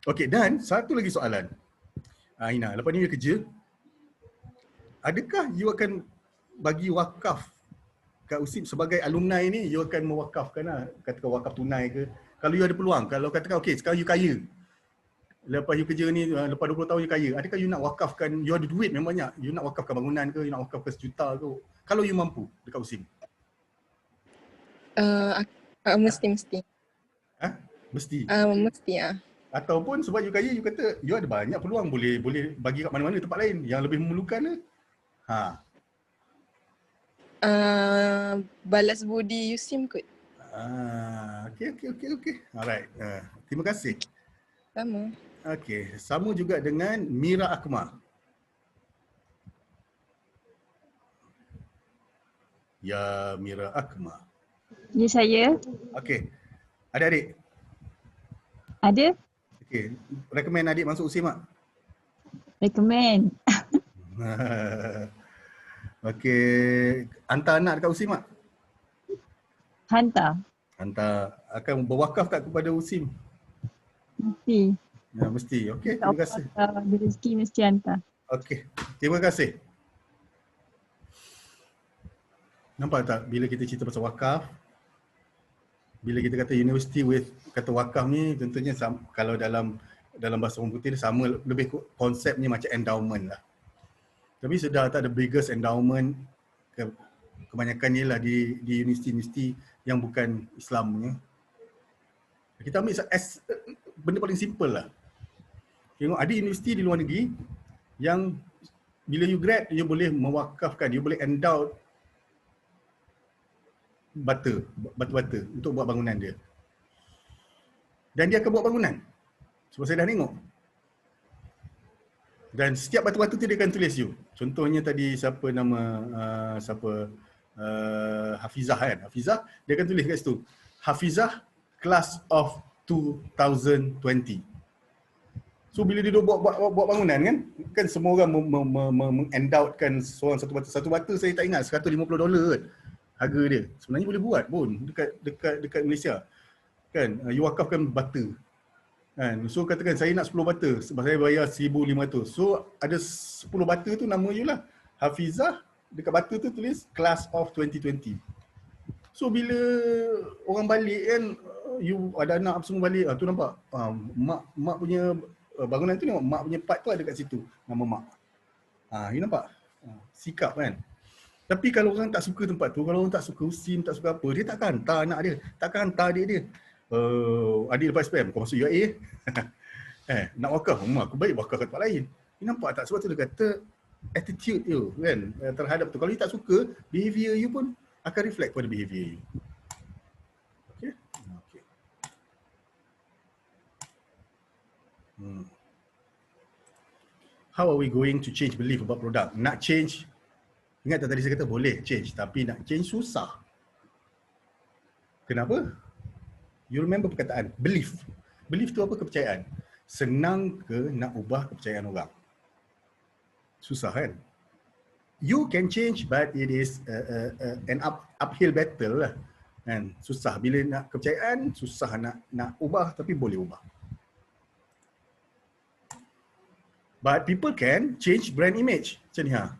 S1: Okay, dan satu lagi soalan. Aina, lepas ni you kerja, adakah you akan bagi wakaf kat USIM sebagai alumni ni, you akan mewakafkan lah, katakan wakaf tunai ke? Kalau you ada peluang, kalau katakan okay, sekarang you kaya, lepas you kerja ni, lepas 20 tahun you kaya, adakah you nak wakafkan, you ada duit memang banyak, you nak wakafkan bangunan ke, you nak wakafkan sejuta ke, kalau you mampu dekat USIM?
S9: Mesti.
S1: Mesti?
S9: Mesti ya.
S1: Ataupun sebab you kaya, you kata you ada banyak peluang, boleh bagi kat mana-mana tempat lain yang lebih memerlukan ke?
S9: Balas budi USIM kot.
S1: Okay. Alright. Terima kasih.
S9: Sama.
S1: Okay, sama juga dengan Mira Akmal. Ya, Mira Akmal.
S5: Ya, saya.
S1: Okay. Ada adik?
S5: Ada.
S1: Okay. Recommend adik masuk USIM tak?
S5: Recommend.
S1: Okay. Hantar anak dekat USIM tak?
S5: Hantar.
S1: Akan berwakaf tak kepada USIM?
S5: Mesti.
S1: Ya, mesti. Okay, terima kasih.
S5: Ada rezeki mesti hantar.
S1: Okay, terima kasih. Nampak tak bila kita cerita pasal wakaf, bila kita kata university with kata wakaf ni, tentunya kalau dalam bahasa orang putih sama, lebih konsepnya macam endowment lah. Tapi sudah tak ada biggest endowment, kebanyakannya lah di universiti-universiti yang bukan Islam. Kita ambil benda paling simple lah. Tengok ada universiti di luar negeri yang bila you grad, you boleh mewakafkan, you boleh endow batu-bata untuk buat bangunan dia. Dan dia akan buat bangunan. Sebab saya dah tengok. Dan setiap batu-batu tu dia akan tulis you. Contohnya tadi siapa nama, Hafizah kan. Hafizah, dia akan tulis kat situ. Hafizah Class of 2020. So bila dia buat bangunan kan semua orang meng-endowkan seorang satu batu. Satu batu saya tak ingat, $150 kan harga dia. Sebenarnya boleh buat pun dekat Malaysia. Kan, you wakafkan batu. Kan, so katakan saya nak 10 batu, sebab saya bayar 1,500. So ada 10 batu tu nama you lah. Hafizah, dekat batu tu tulis Class of 2020. So bila orang balik kan, you ada anak semua balik, tu nampak mak punya bangunan tu, ni mak punya part tu ada kat situ, nama mak. You nampak? Sikap kan. Tapi kalau orang tak suka tempat tu, kalau orang tak suka USIM, tak suka apa, dia takkan hantar anak dia, takkan hantar adik dia. Adik lepas SPM, kau masuk UIA. Nak wakaf, aku baik wakaf kat tempat lain. You nampak tak? Sebab tu dia kata attitude you kan terhadap tu. Kalau you tak suka, behavior you pun akan reflect pada behavior you. Okay. Okay. How are we going to change belief about product? Nak change, ingat tak tadi saya kata boleh change, tapi nak change susah. Kenapa? You remember perkataan belief. Belief tu apa? Kepercayaan. Senang ke nak ubah kepercayaan orang? Susah kan? You can change but it is an uphill battle lah. Kan? Susah bila nak kepercayaan, susah nak ubah, tapi boleh ubah. But people can change brand image. Macam ni ha.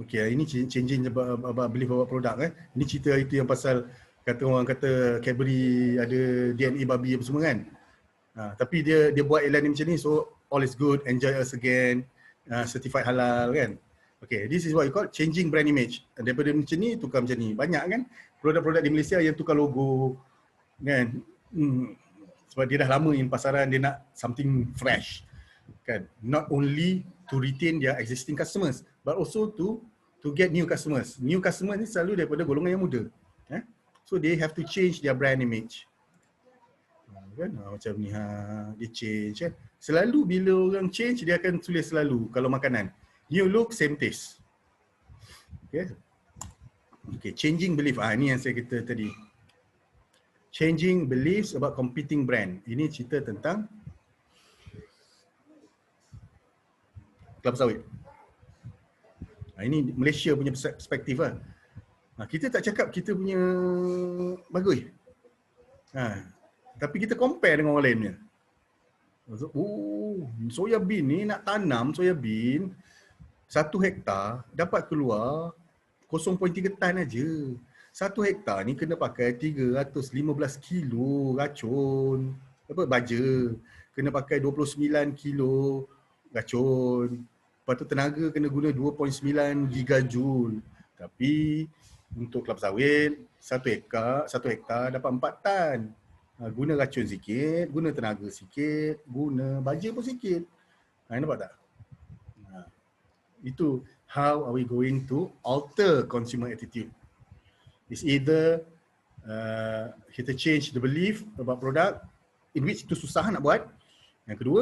S1: Okay, ini changing about belief about product Ini cerita itu yang pasal kata orang kata Cadbury ada DNA babi apa semua kan. Tapi dia buat iklan ni macam ni, so all is good, enjoy us again, certified halal kan. Okay, this is what you call changing brand image. Daripada macam ni tukar macam ni. Banyak kan produk-produk di Malaysia yang tukar logo kan. Sebab dia dah lama in pasaran, dia nak something fresh kan. Not only to retain their existing customers but also to get new customers. New customers ni selalu daripada golongan yang muda. So they have to change their brand image. Kan macam ni dia change kan. Selalu bila orang change dia akan tulis selalu kalau makanan new look same taste. Okay. Okay, changing belief. Ini yang saya kata tadi. Changing beliefs about competing brand. Ini cerita tentang kelapa sawit. Ini Malaysia punya perspektif lah. Kita tak cakap kita punya bagus. Tapi kita compare dengan orang lain punya. Oh, soya bean ni nak tanam soya bean 1 hektar dapat keluar 0.3 tan aja. 1 hektar ni kena pakai 315 kilo racun baja. Kena pakai 29 kilo racun. Lepas tu tenaga kena guna 2.9 gigajoule. Tapi untuk kelapa sawit 1 hektar dapat 4 tan. Guna racun sikit, guna tenaga sikit, guna baja pun sikit. Nampak tak? Itu how are we going to alter consumer attitude. It's either kita change the belief about product, in which itu susah nak buat. Yang kedua,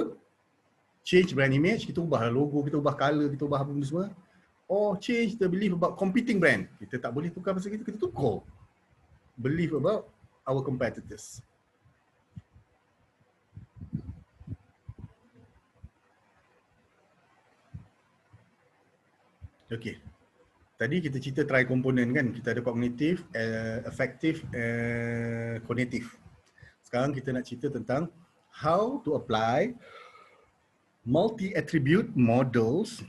S1: change brand image, kita ubah logo, kita ubah color, kita ubah apa semua. Or change the belief about competing brand. Kita tak boleh tukar pasal kita tukar belief about our competitors. Okay. Tadi kita cerita try komponen kan. Kita ada cognitive, affective, cognitive. Sekarang kita nak cerita tentang how to apply multi-attribute models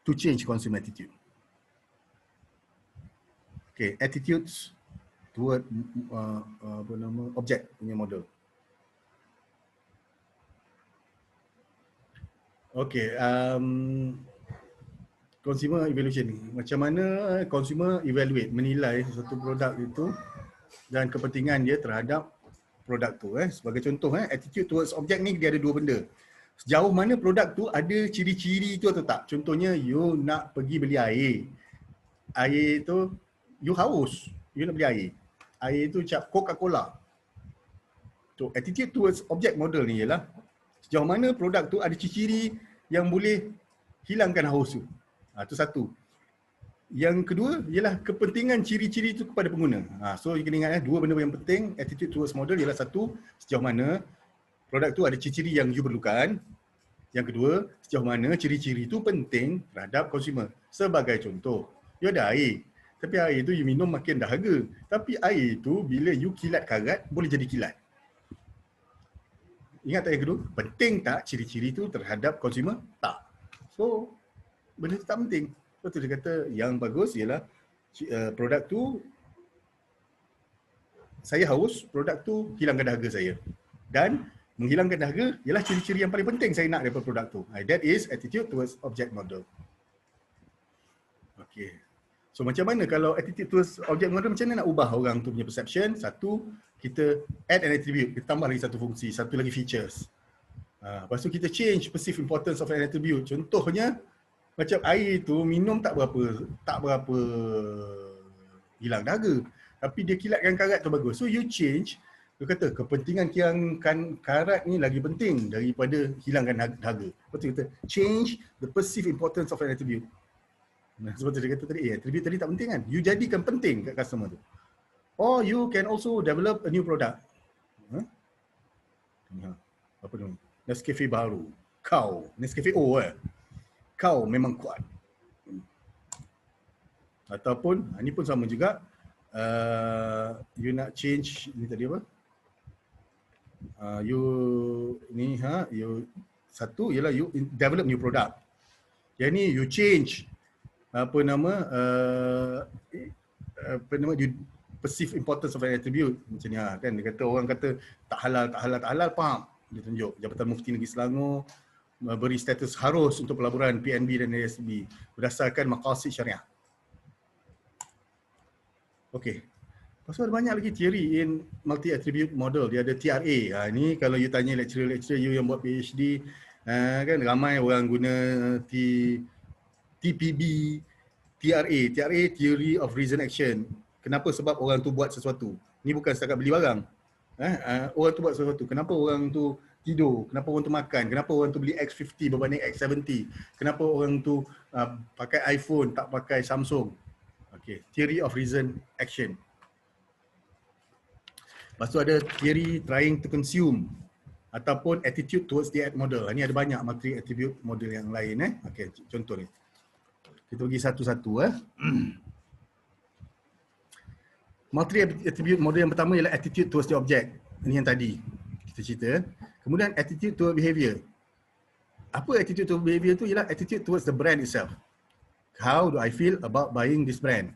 S1: to change consumer attitude. Okay, attitudes toward object punya model. Okay, consumer evaluation ni. Macam mana consumer evaluate, menilai satu produk itu dan kepentingan dia terhadap produk tu. Sebagai contoh, attitude towards object ni dia ada 2 benda. Sejauh mana produk tu ada ciri-ciri tu atau tak. Contohnya, you nak pergi beli air. Air tu, you haus. You nak beli air. Air tu cap Coca-Cola. So, attitude towards object model ni ialah sejauh mana produk tu ada ciri-ciri yang boleh hilangkan haus tu. Itu satu. Yang kedua ialah kepentingan ciri-ciri itu kepada pengguna. So you kena ingat 2 benda yang penting attitude towards model ialah satu, sejauh mana produk tu ada ciri-ciri yang you perlukan. Yang kedua, sejauh mana ciri-ciri itu penting terhadap consumer. Sebagai contoh, you ada air. Tapi air itu you minum makin dahaga. Tapi air itu bila you kilat karat boleh jadi kilat. Ingat tak yang kedua? Penting tak ciri-ciri itu terhadap consumer? Tak. So, benda itu tak penting. So, dia kata yang bagus ialah produk tu, saya haus, produk tu hilangkan dahaga saya. Dan menghilangkan dahaga ialah ciri-ciri yang paling penting saya nak daripada produk tu. That is attitude towards object model. Okay. So, macam mana kalau attitude towards object model, macam mana nak ubah orang tu punya perception? Satu, kita add an attribute, kita tambah lagi satu fungsi, satu lagi features. Lepas tu kita change perceived importance of an attribute. Contohnya macam air tu minum tak berapa hilang dahaga. Tapi dia kilatkan karat tu bagus. So you change, dia kata kepentingan hilangkan karat ni lagi penting daripada hilangkan dahaga. Lepas tu kita change the perceived importance of an attribute. Seperti dia kata tadi, attribute tadi tak penting kan? You jadikan penting kat customer tu. Or you can also develop a new product. Apa tu? Nescafe baru. Kau. Nescafe O Kau memang kuat. Ataupun, ni pun sama juga. You nak change, ni tadi apa? Satu ialah you develop new product. Yang ni you change you perceive importance of an attribute macam ni kan. Dia kata orang kata tak halal, faham? Dia tunjuk Jabatan Mufti Negeri Selangor beri status harus untuk pelaburan PNB dan ASB berdasarkan maqasid syariah. Okey. Lepas tu ada banyak lagi teori in multi attribute model. Dia ada TRA. Ni kalau you tanya lecturer you yang buat PhD, kan ramai orang guna TPB, TRA, Theory of Reason Action. Kenapa? Sebab orang tu buat sesuatu. Ni bukan setakat beli barang. Orang tu buat sesuatu. Kenapa orang tu tidur? Kenapa orang tu makan? Kenapa orang tu beli X50 berbanding X70? Kenapa orang tu pakai iPhone tak pakai Samsung? Okay. Theory of Reason Action. Lepas tu ada theory trying to consume ataupun attitude towards the ad model. Ini ada banyak multi attribute model yang lain. Okay, contoh ni. Kita pergi satu-satu. Multi attribute model yang pertama ialah attitude towards the object. Ini yang tadi kita cerita. Kemudian attitude towards behavior. Apa attitude towards behavior tu? Ialah attitude towards the brand itself. How do I feel about buying this brand?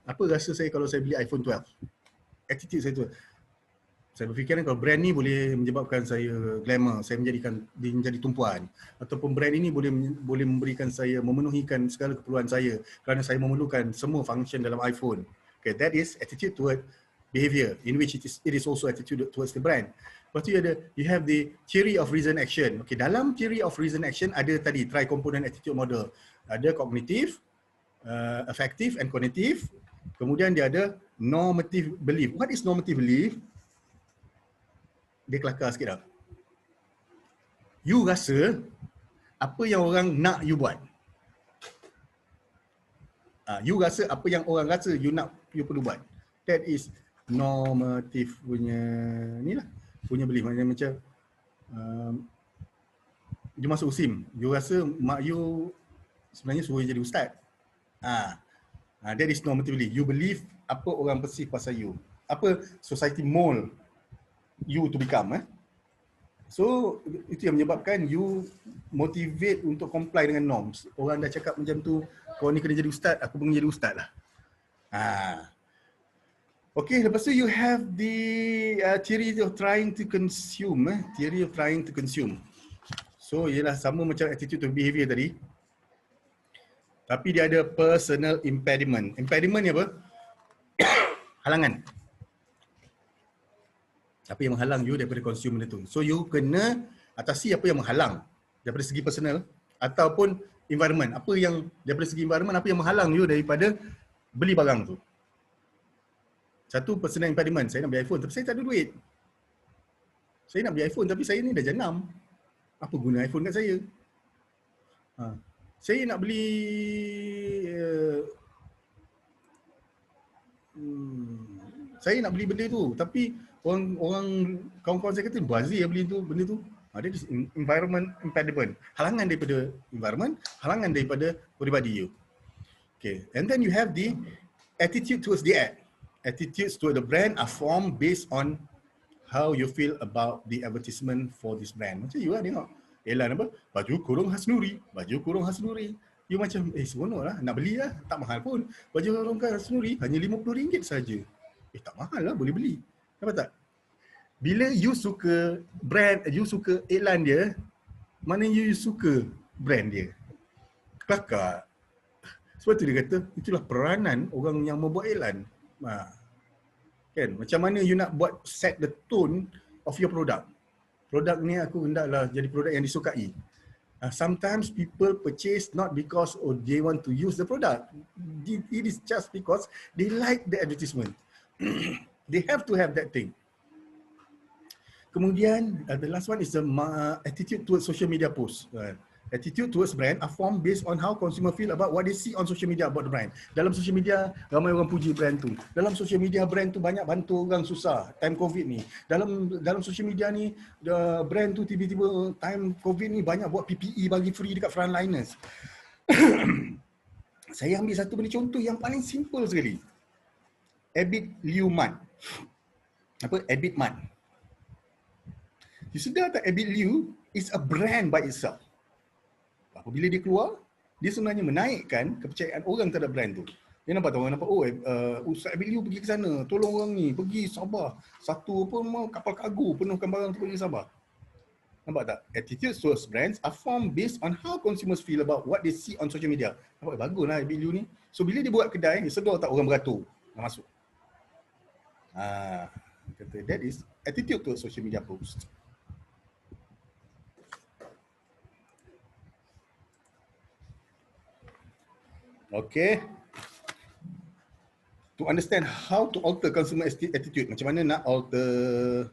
S1: Apa rasa saya kalau saya beli iPhone 12? Attitude saya tu. Saya berfikir kalau brand ni boleh menyebabkan saya glamour, saya menjadi tumpuan. Ataupun brand ini boleh memberikan saya, memenuhikan segala keperluan saya kerana saya memerlukan semua function dalam iPhone. Okay, that is attitude toward behavior, in which it is also attitude towards the brand. Lepas tu you have the theory of reason action. Okay, dalam theory of reason action ada tadi tri-component attitude model. Ada cognitive, affective and cognitive. Kemudian dia ada normative belief. What is normative belief? Dia kelakar sikit dah. You rasa apa yang orang nak you buat. You rasa apa yang orang rasa you perlu buat. That is normative punya ni lah. Punya belief. Macam you masuk USIM. You rasa mak you sebenarnya suruh you jadi ustaz. That is normative belief. You believe apa orang perceive pasal you. Apa society mold you to become. So itu yang menyebabkan you motivate untuk comply dengan norms. Orang dah cakap macam tu, kau ni kena jadi ustaz, aku pun jadi ustaz lah. Okay, lepas tu you have the theory of trying to consume. Theory of trying to consume. So ialah sama macam attitude to behavior tadi. Tapi dia ada personal impediment. Impediment ni apa? Halangan. Apa yang menghalang you daripada consume benda tu. So you kena atasi apa yang menghalang daripada segi personal ataupun environment. Apa yang daripada segi environment, apa yang menghalang you daripada beli barang tu. Satu personal impediment, saya nak beli iPhone tapi saya tak ada duit. Saya nak beli iPhone tapi saya ni dah jenam. Apa guna iPhone kat saya? Saya nak beli saya nak beli benda tu tapi orang kawan-kawan saya kata bazir beli tu benda tu. Dia environment impediment. Halangan daripada environment, halangan daripada peribadi you. Okay, and then you have the attitude towards the ad. Attitudes toward the brand are formed based on how you feel about the advertisement for this brand. Macam you lah tengok. Elan apa? Baju kurung khas Nuri. Baju kurung khas Nuri. You macam, seronok lah. Nak beli lah. Tak mahal pun. Baju kurung khas Nuri hanya RM50 saja. Tak mahal lah. Boleh beli. Nampak tak? Bila you suka brand, you suka iklan dia, mana you suka brand dia. Kelakar. Sebab tu dia kata, itulah peranan orang yang membuat iklan. Kan? Macam mana you nak buat set the tone of your product. produk ni aku hendaklah jadi produk yang disukai. Sometimes people purchase not because they want to use the product. It is just because they like the advertisement. They have to have that thing. Kemudian, the last one is the attitude towards social media posts. Attitude towards brand are formed based on how consumer feel about what they see on social media about the brand. Dalam social media, ramai orang puji brand tu. Dalam social media, brand tu banyak bantu orang susah time COVID ni. Dalam social media ni, brand tu tiba-tiba time COVID ni banyak buat PPE bagi free dekat frontliners. Saya ambil satu benda contoh yang paling simple sekali. Abit Liu Mart. Abit Mart. You sedar tak Abit Liu is a brand by itself. Apabila dia keluar, dia sebenarnya menaikkan kepercayaan orang terhadap brand tu. Dia nampak Ustaz Abit Liu pergi ke sana, tolong orang ni, pergi Sabah. Satu kapal kargo penuhkan barang tu pergi Sabah. Nampak tak? Attitudes towards brands are formed based on how consumers feel about what they see on social media. Nampak baguslah Abit Liu ni. So bila dia buat kedai, dia sedar tak orang beratur nak masuk. Kata that is attitude towards social media post. Okay. To understand how to alter consumer attitude, macam mana nak alter.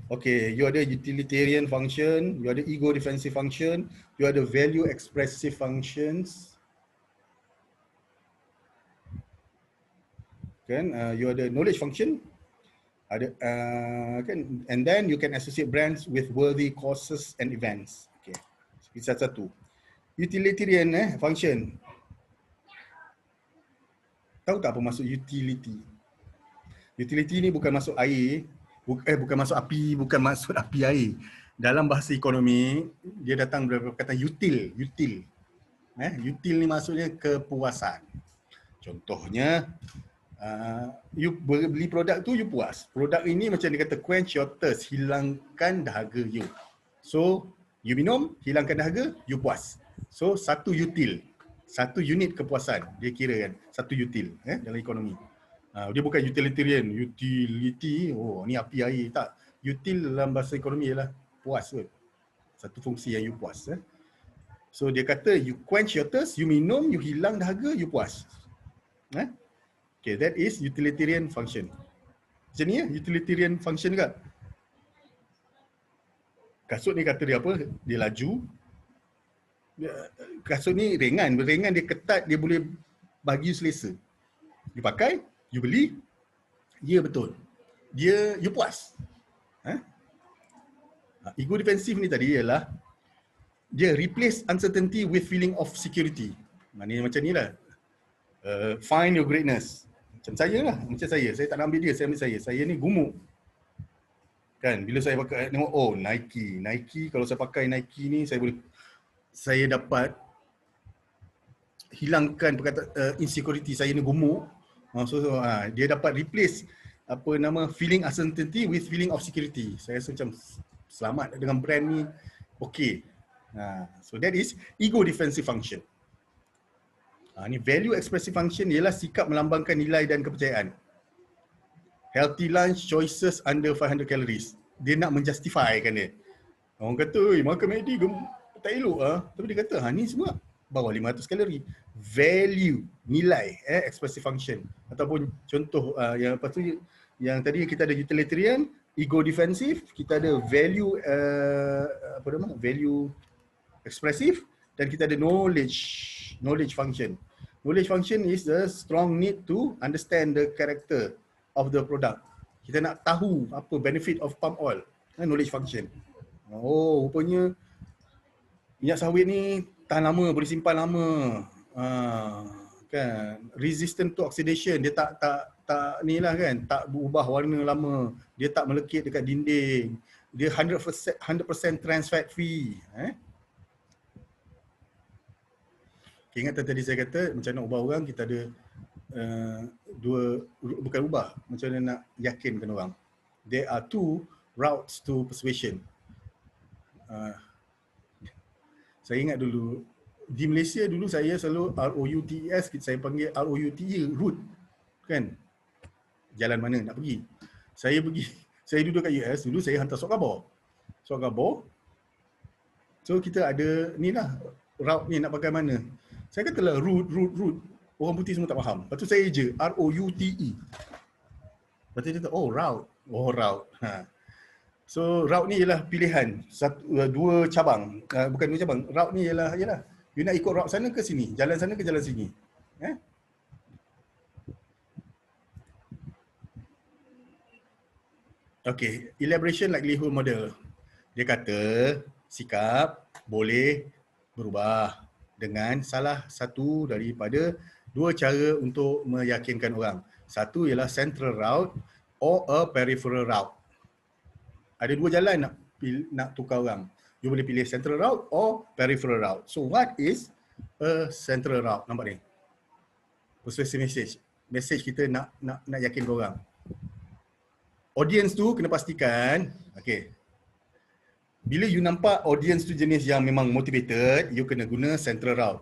S1: Okay, you ada utilitarian function, you ada ego defensive function, you ada value expressive functions. Kan, you ada knowledge function. Ada kan, and then you can associate brands with worthy causes and events. Okay. Satu. Utilitarian function. Tahu tak apa maksud utility? Utility ni bukan masuk air, bukan masuk api, bukan maksud api air. Dalam bahasa ekonomi, dia datang dari kata util. Util ni maksudnya kepuasan. Contohnya, you beli produk tu, you puas. Produk ini macam dia kata quench your thirst, hilangkan dahaga you. So, you minum, hilangkan dahaga, you puas. So, satu util. Satu unit kepuasan, dia kira kan. Satu util dalam ekonomi. Dia bukan utilitarian, utility, ni api air. Tak. Util dalam bahasa ekonomi ialah puas kot. Satu fungsi yang you puas. So, dia kata you quench your thirst, you minum, you hilang dahaga, you puas. Okay, that is utilitarian function. Macam ni utilitarian function juga. Kasut ni kata dia apa? Dia laju. Kasut ni ringan, dia ketat, dia boleh bagi selesa. You pakai, you beli, ya betul. You puas. Ego defensive ni tadi ialah dia replace uncertainty with feeling of security. Maknanya macam ni lah. Find your greatness. Macam saya lah, saya tak nak ambil dia, saya ambil saya. Saya ni gemuk. Kan, bila saya pakai, tengok, Nike, kalau saya pakai Nike ni, saya dapat hilangkan insecurity saya ni gemuk. Dia dapat replace feeling uncertainty with feeling of security. Saya rasa macam selamat dengan brand ni, okay. So that is ego defensive function. Ni value expressive function ialah sikap melambangkan nilai dan kepercayaan. Healthy lunch choices under 500 calories. Dia nak menjustify kan dia. Orang kata, makan McD tak elok tapi dia kata, ni semua bawah 500 kalori. Value, nilai, expressive function. Ataupun contoh, yang lepas tu, yang tadi kita ada utilitarian, ego defensive, kita ada value, value expressive, dan kita ada knowledge function. Knowledge function is the strong need to understand the character of the product. Kita nak tahu apa benefit of palm oil. Knowledge function. Rupanya minyak sawit ni tahan lama, boleh simpan lama. Kan, resistant to oxidation, dia tak ni lah kan, tak berubah warna lama, dia tak melekit dekat dinding, dia 100% trans fat free. Okay, ingat tadi saya kata macam nak ubah orang, kita ada bukan ubah, macam mana nak yakinkan orang. There are two routes to persuasion. Saya ingat dulu, di Malaysia dulu saya selalu ROUTES, saya panggil ROUTE, route. Kan? Jalan mana nak pergi. Saya pergi Saya duduk kat US, dulu saya hantar surat khabar. Surat khabar. So kita ada ni lah, route ni nak pakai mana. Saya katalah route. Orang putih semua tak faham. Lepas tu saya je, R-O-U-T-E. Lepas tu dia kata, oh route. Oh route. So route ni ialah pilihan. Dua cabang. Bukan dua cabang. Route ni ialah you nak ikut route sana ke sini. Jalan sana ke jalan sini. Okay, elaboration likelihood model. Dia kata sikap boleh berubah dengan salah satu daripada dua cara untuk meyakinkan orang. Satu ialah central route or a peripheral route. Ada dua jalan nak tukar orang. You boleh pilih central route or peripheral route. So what is a central route? Nampak ni? Persuasive message. Message kita nak yakin orang. Audience tu kena pastikan, okay. Bila you nampak audience tu jenis yang memang motivated, you kena guna central route.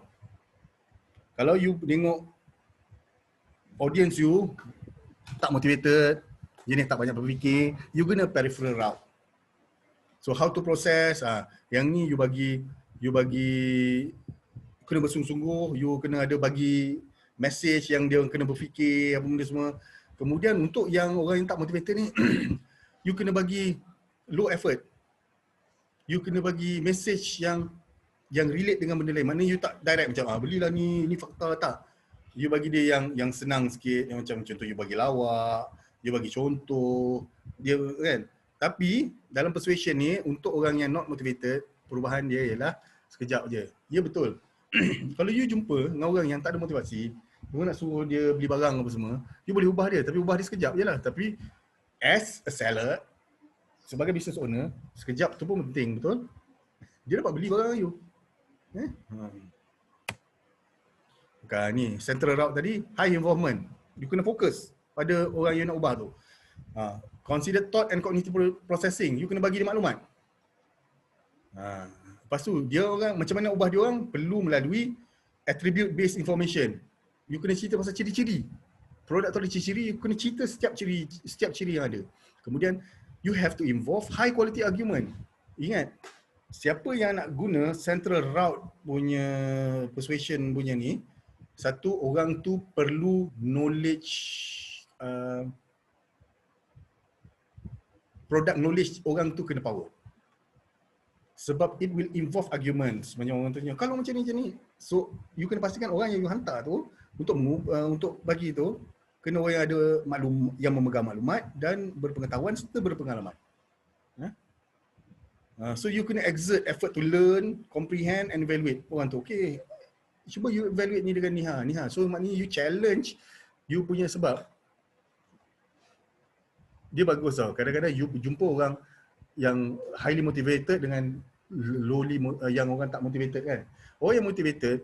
S1: Kalau you tengok audience you tak motivated, jenis tak banyak berfikir, you guna peripheral route. So how to process, yang ni you bagi kena bersungguh-sungguh, you kena ada bagi message yang dia kena berfikir, apa benda semua. Kemudian untuk yang orang yang tak motivated ni, you kena bagi low effort. You kena bagi message yang relate dengan benda lain. Maknanya you tak direct macam belilah ni fakta tak. You bagi dia yang senang sikit, yang macam contoh you bagi lawak, you bagi contoh, dia kan. Tapi dalam persuasion ni untuk orang yang not motivated, perubahan dia ialah sekejap je. Ya betul. Kalau you jumpa dengan orang yang tak ada motivasi, you nak suruh dia beli barang apa semua, you boleh ubah dia, tapi ubah dia sekejap je lah. Tapi as a seller, sebagai business owner, sekejap tu pun penting, betul? Dia dapat beli barang you. Bukan ni, central route tadi, high involvement. You kena fokus pada orang you nak ubah tu. Consider thought and cognitive processing. You kena bagi dia maklumat. Lepas tu, dia orang, macam mana ubah dia orang, perlu melalui attribute based information. You kena cerita pasal ciri-ciri. Produk tu ada ciri-ciri, you kena cerita setiap ciri yang ada. Kemudian, you have to involve high quality argument. Ingat, siapa yang nak guna central route punya persuasion punya ni, satu, orang tu perlu knowledge, product knowledge orang tu kena power. Sebab it will involve arguments. Banyak orang tanya, kalau macam ni. So, you kena pastikan orang yang you hantar tu, untuk bagi tu, kena orang yang ada yang memegang maklumat dan berpengetahuan serta berpengalaman. So you kena exert effort to learn, comprehend and evaluate orang tu. Okay, cuba you evaluate ni dengan ni ha. So maknanya you challenge you punya sebab. Dia bagus tau. Kadang-kadang you jumpa orang yang highly motivated dengan yang orang tak motivated kan. Orang yang motivated,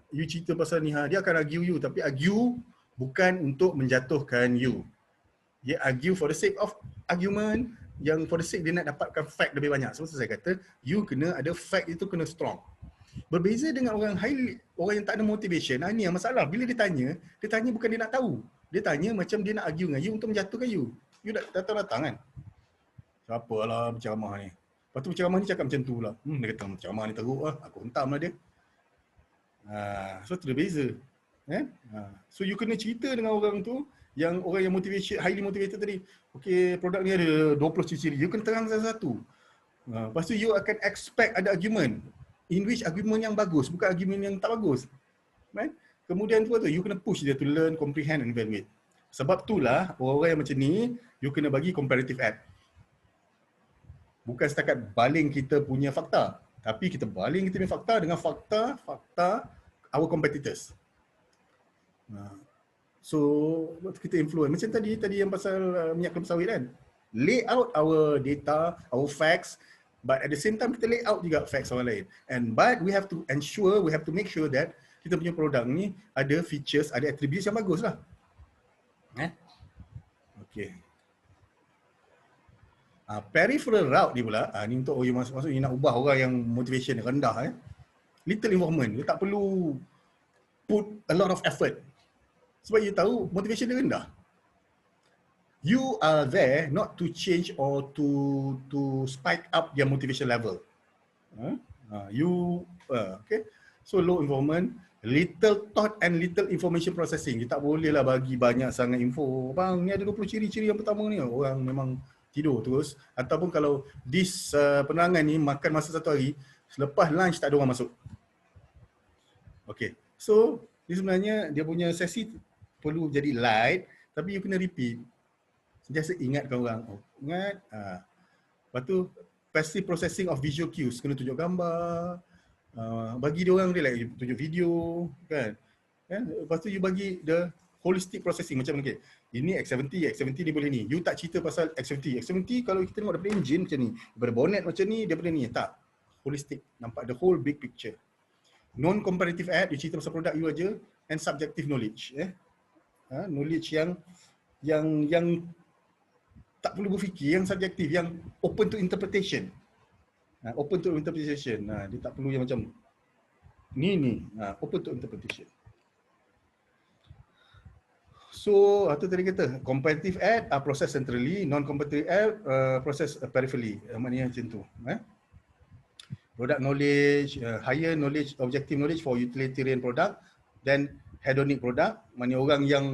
S1: you cerita pasal ni dia akan argue you, tapi argue bukan untuk menjatuhkan you. Dia argue for the sake of argument, yang for the sake dia nak dapatkan fact lebih banyak. Sebab saya kata, you kena ada fact itu kena strong. Berbeza dengan orang yang tak ada motivation, ni yang masalah. Bila dia tanya bukan dia nak tahu. Dia tanya macam dia nak argue dengan you untuk menjatuhkan you. You datang kan. Siapa lah penceramah ni. Lepas tu penceramah ni cakap macam tu lah. Dia kata penceramah ni teruk lah. Aku hentam lah dia. So tu dia beza. So you kena cerita dengan orang tu, yang orang yang highly motivated tadi. Okay, produk ni ada 20 ciri. You kena terang satu-satu. Lepas tu you akan expect ada argument. In which argument yang bagus, bukan argument yang tak bagus. Kemudian tu you kena push dia to learn, comprehend and evaluate. Sebab itulah orang-orang yang macam ni, you kena bagi comparative add. Bukan setakat baling kita punya fakta, tapi kita baling kita punya fakta dengan fakta our competitors. So kita influence. Macam tadi yang pasal minyak kelapa sawit kan. Lay out our data, our facts, but at the same time kita lay out juga facts orang lain. But we have to make sure that kita punya produk ni ada features, ada attributes yang bagus lah. Okay. Peripheral route ni pula, ni untuk you masuk you nak ubah orang yang motivation rendah. Little involvement, you tak perlu put a lot of effort. Sebab you tahu motivation dia rendah. You are there not to change or to spike up their motivation level. Okay. So low involvement, little thought and little information processing. Kita tak boleh lah bagi banyak sangat info. Bang, ni ada 20 ciri-ciri yang pertama ni. Orang memang tidur terus. Ataupun kalau this penerangan ni makan masa satu hari, selepas lunch tak ada orang masuk. Okay. So, ni sebenarnya dia punya sesi perlu jadi light, tapi you kena repeat. Sentiasa ingatkan orang. Oh, ingat. Lepas tu, passive processing of visual cues. Kena tunjuk gambar. Bagi dia orang relax, tunjuk video. Kan? Lepas tu, you bagi the holistic processing. Macam, okay, ini X70 ni boleh ni. You tak cerita pasal X70. X70 kalau kita tengok daripada engine macam ni. Daripada bonnet macam ni, daripada ni. Tak. Holistic. Nampak the whole big picture. Non-comparative ad, you cerita pasal produk you aja. And subjective knowledge. Knowledge yang tak perlu berfikir, yang subjektif, yang open to interpretation. Open to interpretation. Dia tak perlu yang macam ni. Open to interpretation. So, apa tadi kata? Comparative ad are processed centrally, non-comparative ad processed peripherally. Maknanya macam tu. Product knowledge, higher knowledge, objective knowledge for utilitarian product, then hedonic product. Maknanya orang yang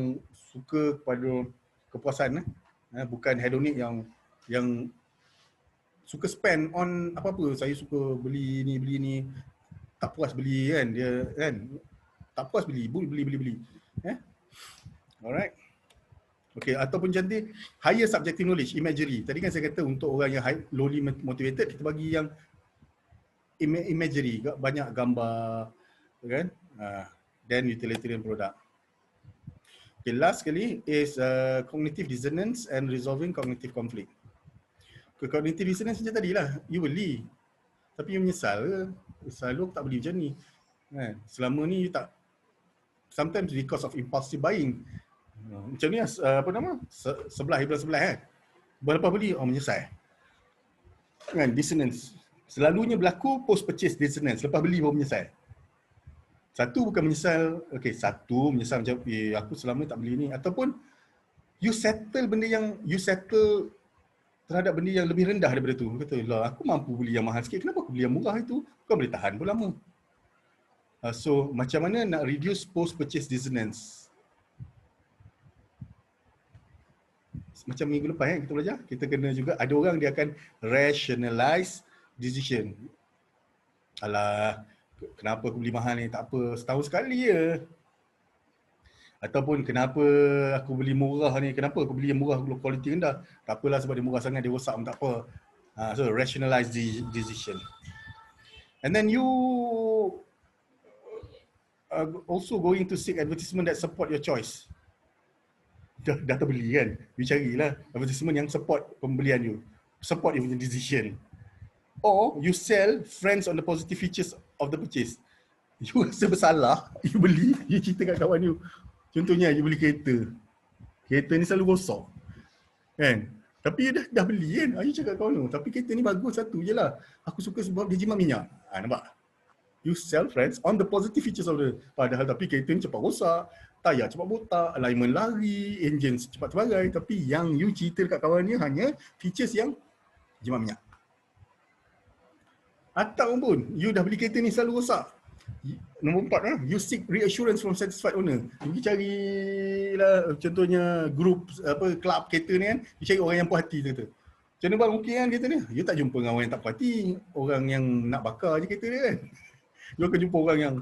S1: suka pada kepuasan. Bukan hedonic yang suka spend on apa-apa. Saya suka beli ni, tak puas beli kan, dia kan, tak puas beli. Alright. Okay, ataupun cantik higher subjective knowledge, imagery. Tadi kan saya kata untuk orang yang lowly motivated, kita bagi yang imagery, banyak gambar, kan? Then utilitarian product. Okay, last sekali is cognitive dissonance and resolving cognitive conflict. Cognitive dissonance macam tadi lah, you beli tapi you menyesal ke? Selalu tak beli macam ni. Selama ni you tak, sometimes because of impulsive buying. Macam ni apa nama? Sebelah kan. Lepas beli, menyesal. Kan, dissonance. Selalunya berlaku post purchase dissonance, lepas beli baru menyesal. Satu bukan menyesal, satu menyesal macam aku selama tak beli ni, ataupun you settle benda yang terhadap benda yang lebih rendah daripada tu. Kata, lah aku mampu beli yang mahal sikit, kenapa aku beli yang murah itu? Kau boleh tahan pun lama. So macam mana nak reduce post purchase dissonance? Macam minggu lepas kita belajar, kita kena juga, ada orang dia akan rationalize decision. Alah, kenapa aku beli mahal ni? Tak apa, setahun sekali je. Ataupun kenapa aku beli murah ni? Kenapa aku beli yang murah kualiti rendah? Tak apalah sebab dia murah sangat, dia rosak pun tak apa. So rationalize the decision. And then you also going to seek advertisement that support your choice. Dah terbeli kan? You carilah advertisement yang support pembelian you. Support your decision. Or you sell friends on the positive features of the purchase. You rasa bersalah, you beli, you cerita kat kawan you. Contohnya, you beli kereta. Kereta ni selalu rosak. Kan? Tapi dah beli kan? You cakap kawan you, tapi kereta ni bagus satu je lah. Aku suka sebab dia jimat minyak. Nampak? You sell friends on the positive features of the, padahal tapi kereta ni cepat rosak, tayar cepat botak, alignment lari, engine cepat terbagai. Tapi yang you cerita kat kawan ni hanya features yang jimat minyak. Ataupun you dah beli kereta ni selalu rosak. Nombor 4, you seek reassurance from satisfied owner. You pergi carilah contohnya grup club kereta ni kan, you cari orang yang puas hati kata. Macam mana bang, okey kan kereta ni? You tak jumpa dengan orang yang tak puas hati, orang yang nak bakar je kereta dia kan. You akan jumpa orang yang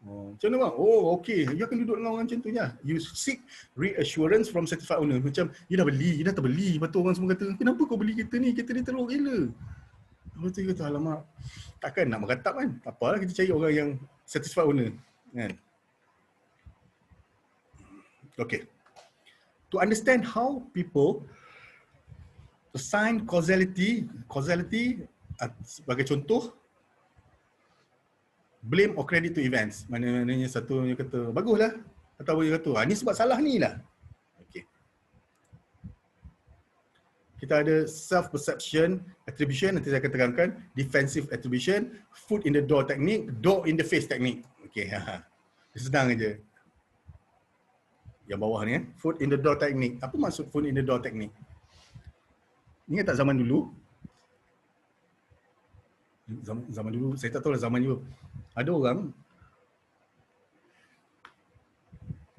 S1: macam mana bang? Oh okey, you akan duduk dengan orang macam tu je. You seek reassurance from satisfied owner. Macam you dah beli, you dah terbeli. Lepas tu orang semua kata, kenapa kau beli kereta ni? Kereta ni teruk gila. Lepas tu dia kata, alamak, takkan nak meratap kan? Tak apalah, kita cari orang yang satisfied owner. Kan? Okay. To understand how people assign causality sebagai contoh, blame or credit to events. Maknanya satu yang kata, baguslah. Atau dia kata, ni sebab salah ni lah. Kita ada self-perception, attribution, nanti saya akan terangkan, defensive attribution, foot in the door technique, door in the face technique. Okay, senang aja. Yang bawah ni foot in the door technique. Apa maksud foot in the door technique? Ingat tak zaman dulu? Zaman dulu, saya tak tahu lah zaman dulu. Ada orang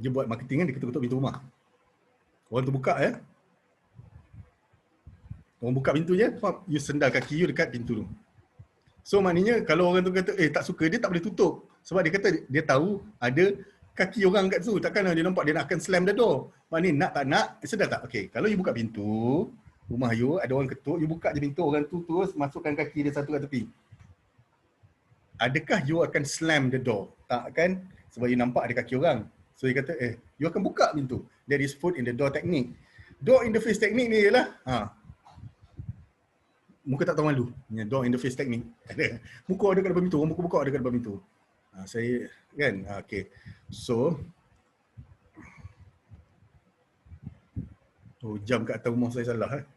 S1: dia buat marketing kan, dia ketuk-ketuk pintu rumah. Orang tu buka ya. Orang buka pintu je, you sendal kaki you dekat pintu tu. So maknanya kalau orang tu kata tak suka, dia tak boleh tutup. Sebab dia kata dia tahu ada kaki orang kat situ. Takkan dia nampak dia nak akan slam the door. Maknanya nak tak nak, sedar tak? Okay, kalau you buka pintu rumah you, ada orang ketuk, you buka je pintu, orang tu terus masukkan kaki dia satu kat tepi. Adakah you akan slam the door? Tak kan? Sebab you nampak ada kaki orang. So dia kata, you akan buka pintu. That is foot in the door technique. Door in the face technique ni ialah, muka tak tahu malu. Door in the face technique. Muka ada kat depan pintu, orang buka ada kat depan pintu. Saya kan, okay. So, jam kat atas rumah saya salah.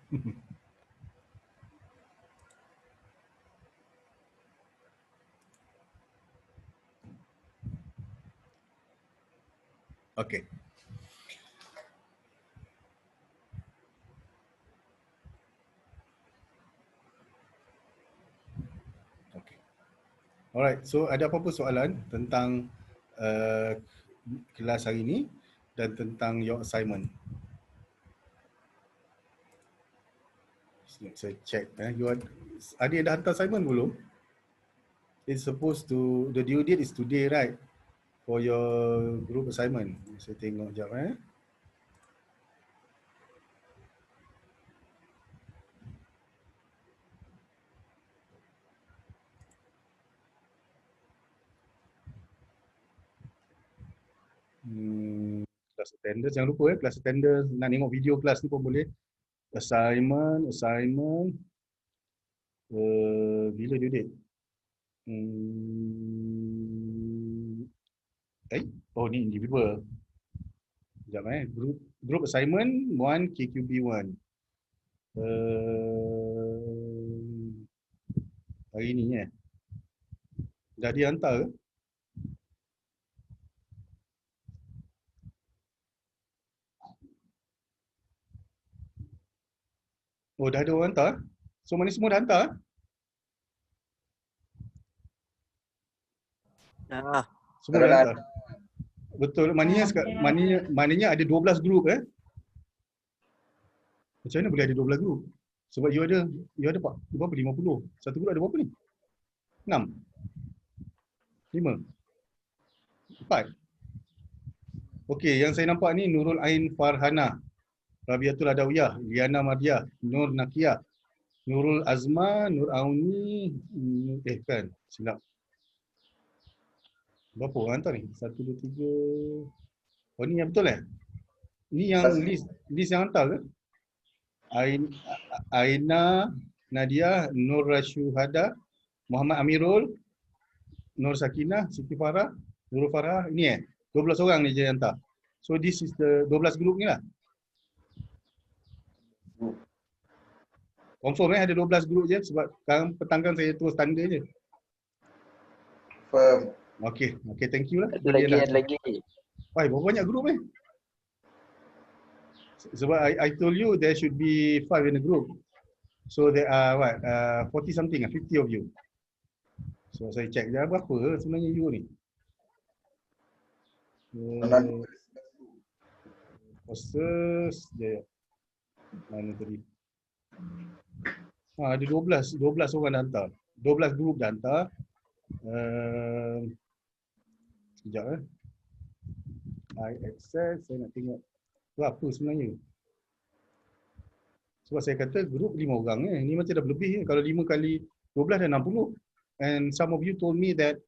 S1: Okay. Okay. Alright, so ada apa-apa soalan tentang kelas hari ini dan tentang your assignment? Saya check. Ada yang dah hantar assignment belum? It's supposed to, the due date is today, right? For your group assignment. Saya tengok sekejap Class attendance, jangan lupa class attendance, nak tengok video kelas ni pun boleh. Assignment, bila due date? Oh ni individual. Sekejap group assignment 1 KQB1. Hari ni dah dihantar ke? Oh dah ada orang hantar? So mana semua dah hantar? Semua dah hantar. Betul. Maknanya ada 12 grup Macam mana boleh ada 12 grup? Sebab you ada berapa? 50. Satu grup ada berapa ni? 6. 5. 4. Okey, yang saya nampak ni Nurul Ain Farhana, Rabiatul Adawiyah, Liana Mardiah, Nur Nakiyah, Nurul Azma, Nur Auni, kan, silap. Berapa orang hantar ni? 1, 2, 3. Oh ni yang betul Ni yang list yang hantar ke? Aina, Nadia, Nur Rashuhada, Muhammad Amirul, Nur Sakinah, Siti Farah, Nurul Farah. Ini 12 orang ni je yang hantar. So this is the 12 group ni lah. Confirm ada 12 group je sebab sekarang petang kan saya terus tanda je.
S2: Confirm.
S1: Okay, thank you lah.
S8: Ada lagi.
S1: Wah, berapa banyak group Sebab I told you there should be 5 in the group. So there are 40 something, 50 of you. So saya check je berapa sebenarnya you ni. Courses je. Mana tadi? Ada 12 orang dah hantar. 12 group dah hantar. Sekejap I access, saya nak tengok berapa sebenarnya. Sebab saya kata grup 5 orang ni macam dah berlebih. Kalau 5 kali 12 dah 60. And some of you told me that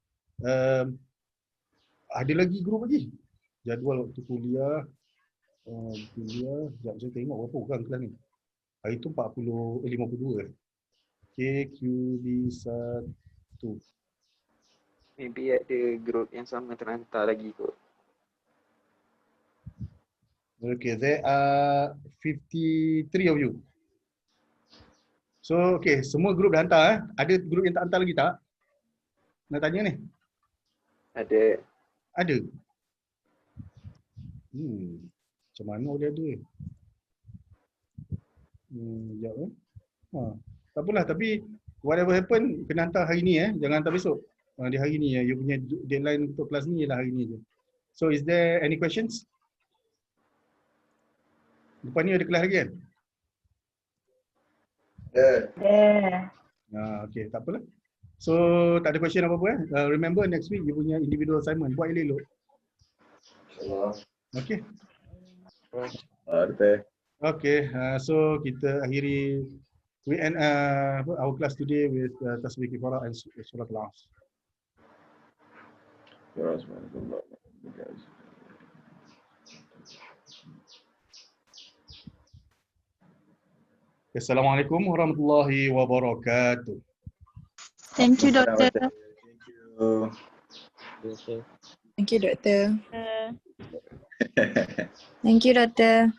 S1: ada lagi grup lagi. Jadual waktu kuliah. Sekejap saya tengok berapa orang kelas ni. Hari tu 52. KQB1.
S10: Maybe ada grup yang sama terhantar lagi kot.
S1: Okay, there are 53 of you. So, okay, semua grup dah hantar. Ada grup yang tak hantar lagi tak? Nak tanya ni?
S10: Ada.
S1: Ada. Macam mana boleh ada? Sekejap tak apalah, tapi whatever happen, kena hantar hari ni jangan hantar besok. Di hari ni you punya deadline untuk kelas ni ialah hari ni je. So is there any questions? Lepas ni ada kelas lagi kan? Okay, tak apalah. So tak ada question apa-apa remember next week you punya individual assignment. Buat elok-elok. Okay. Okay, so kita akhiri we end our class today with tasbih kifarah and surah al-Asr. Assalamualaikum warahmatullahi wabarakatuh.
S5: Thank you, Doctor.
S9: Thank you, Doctor. Thank you, Doctor.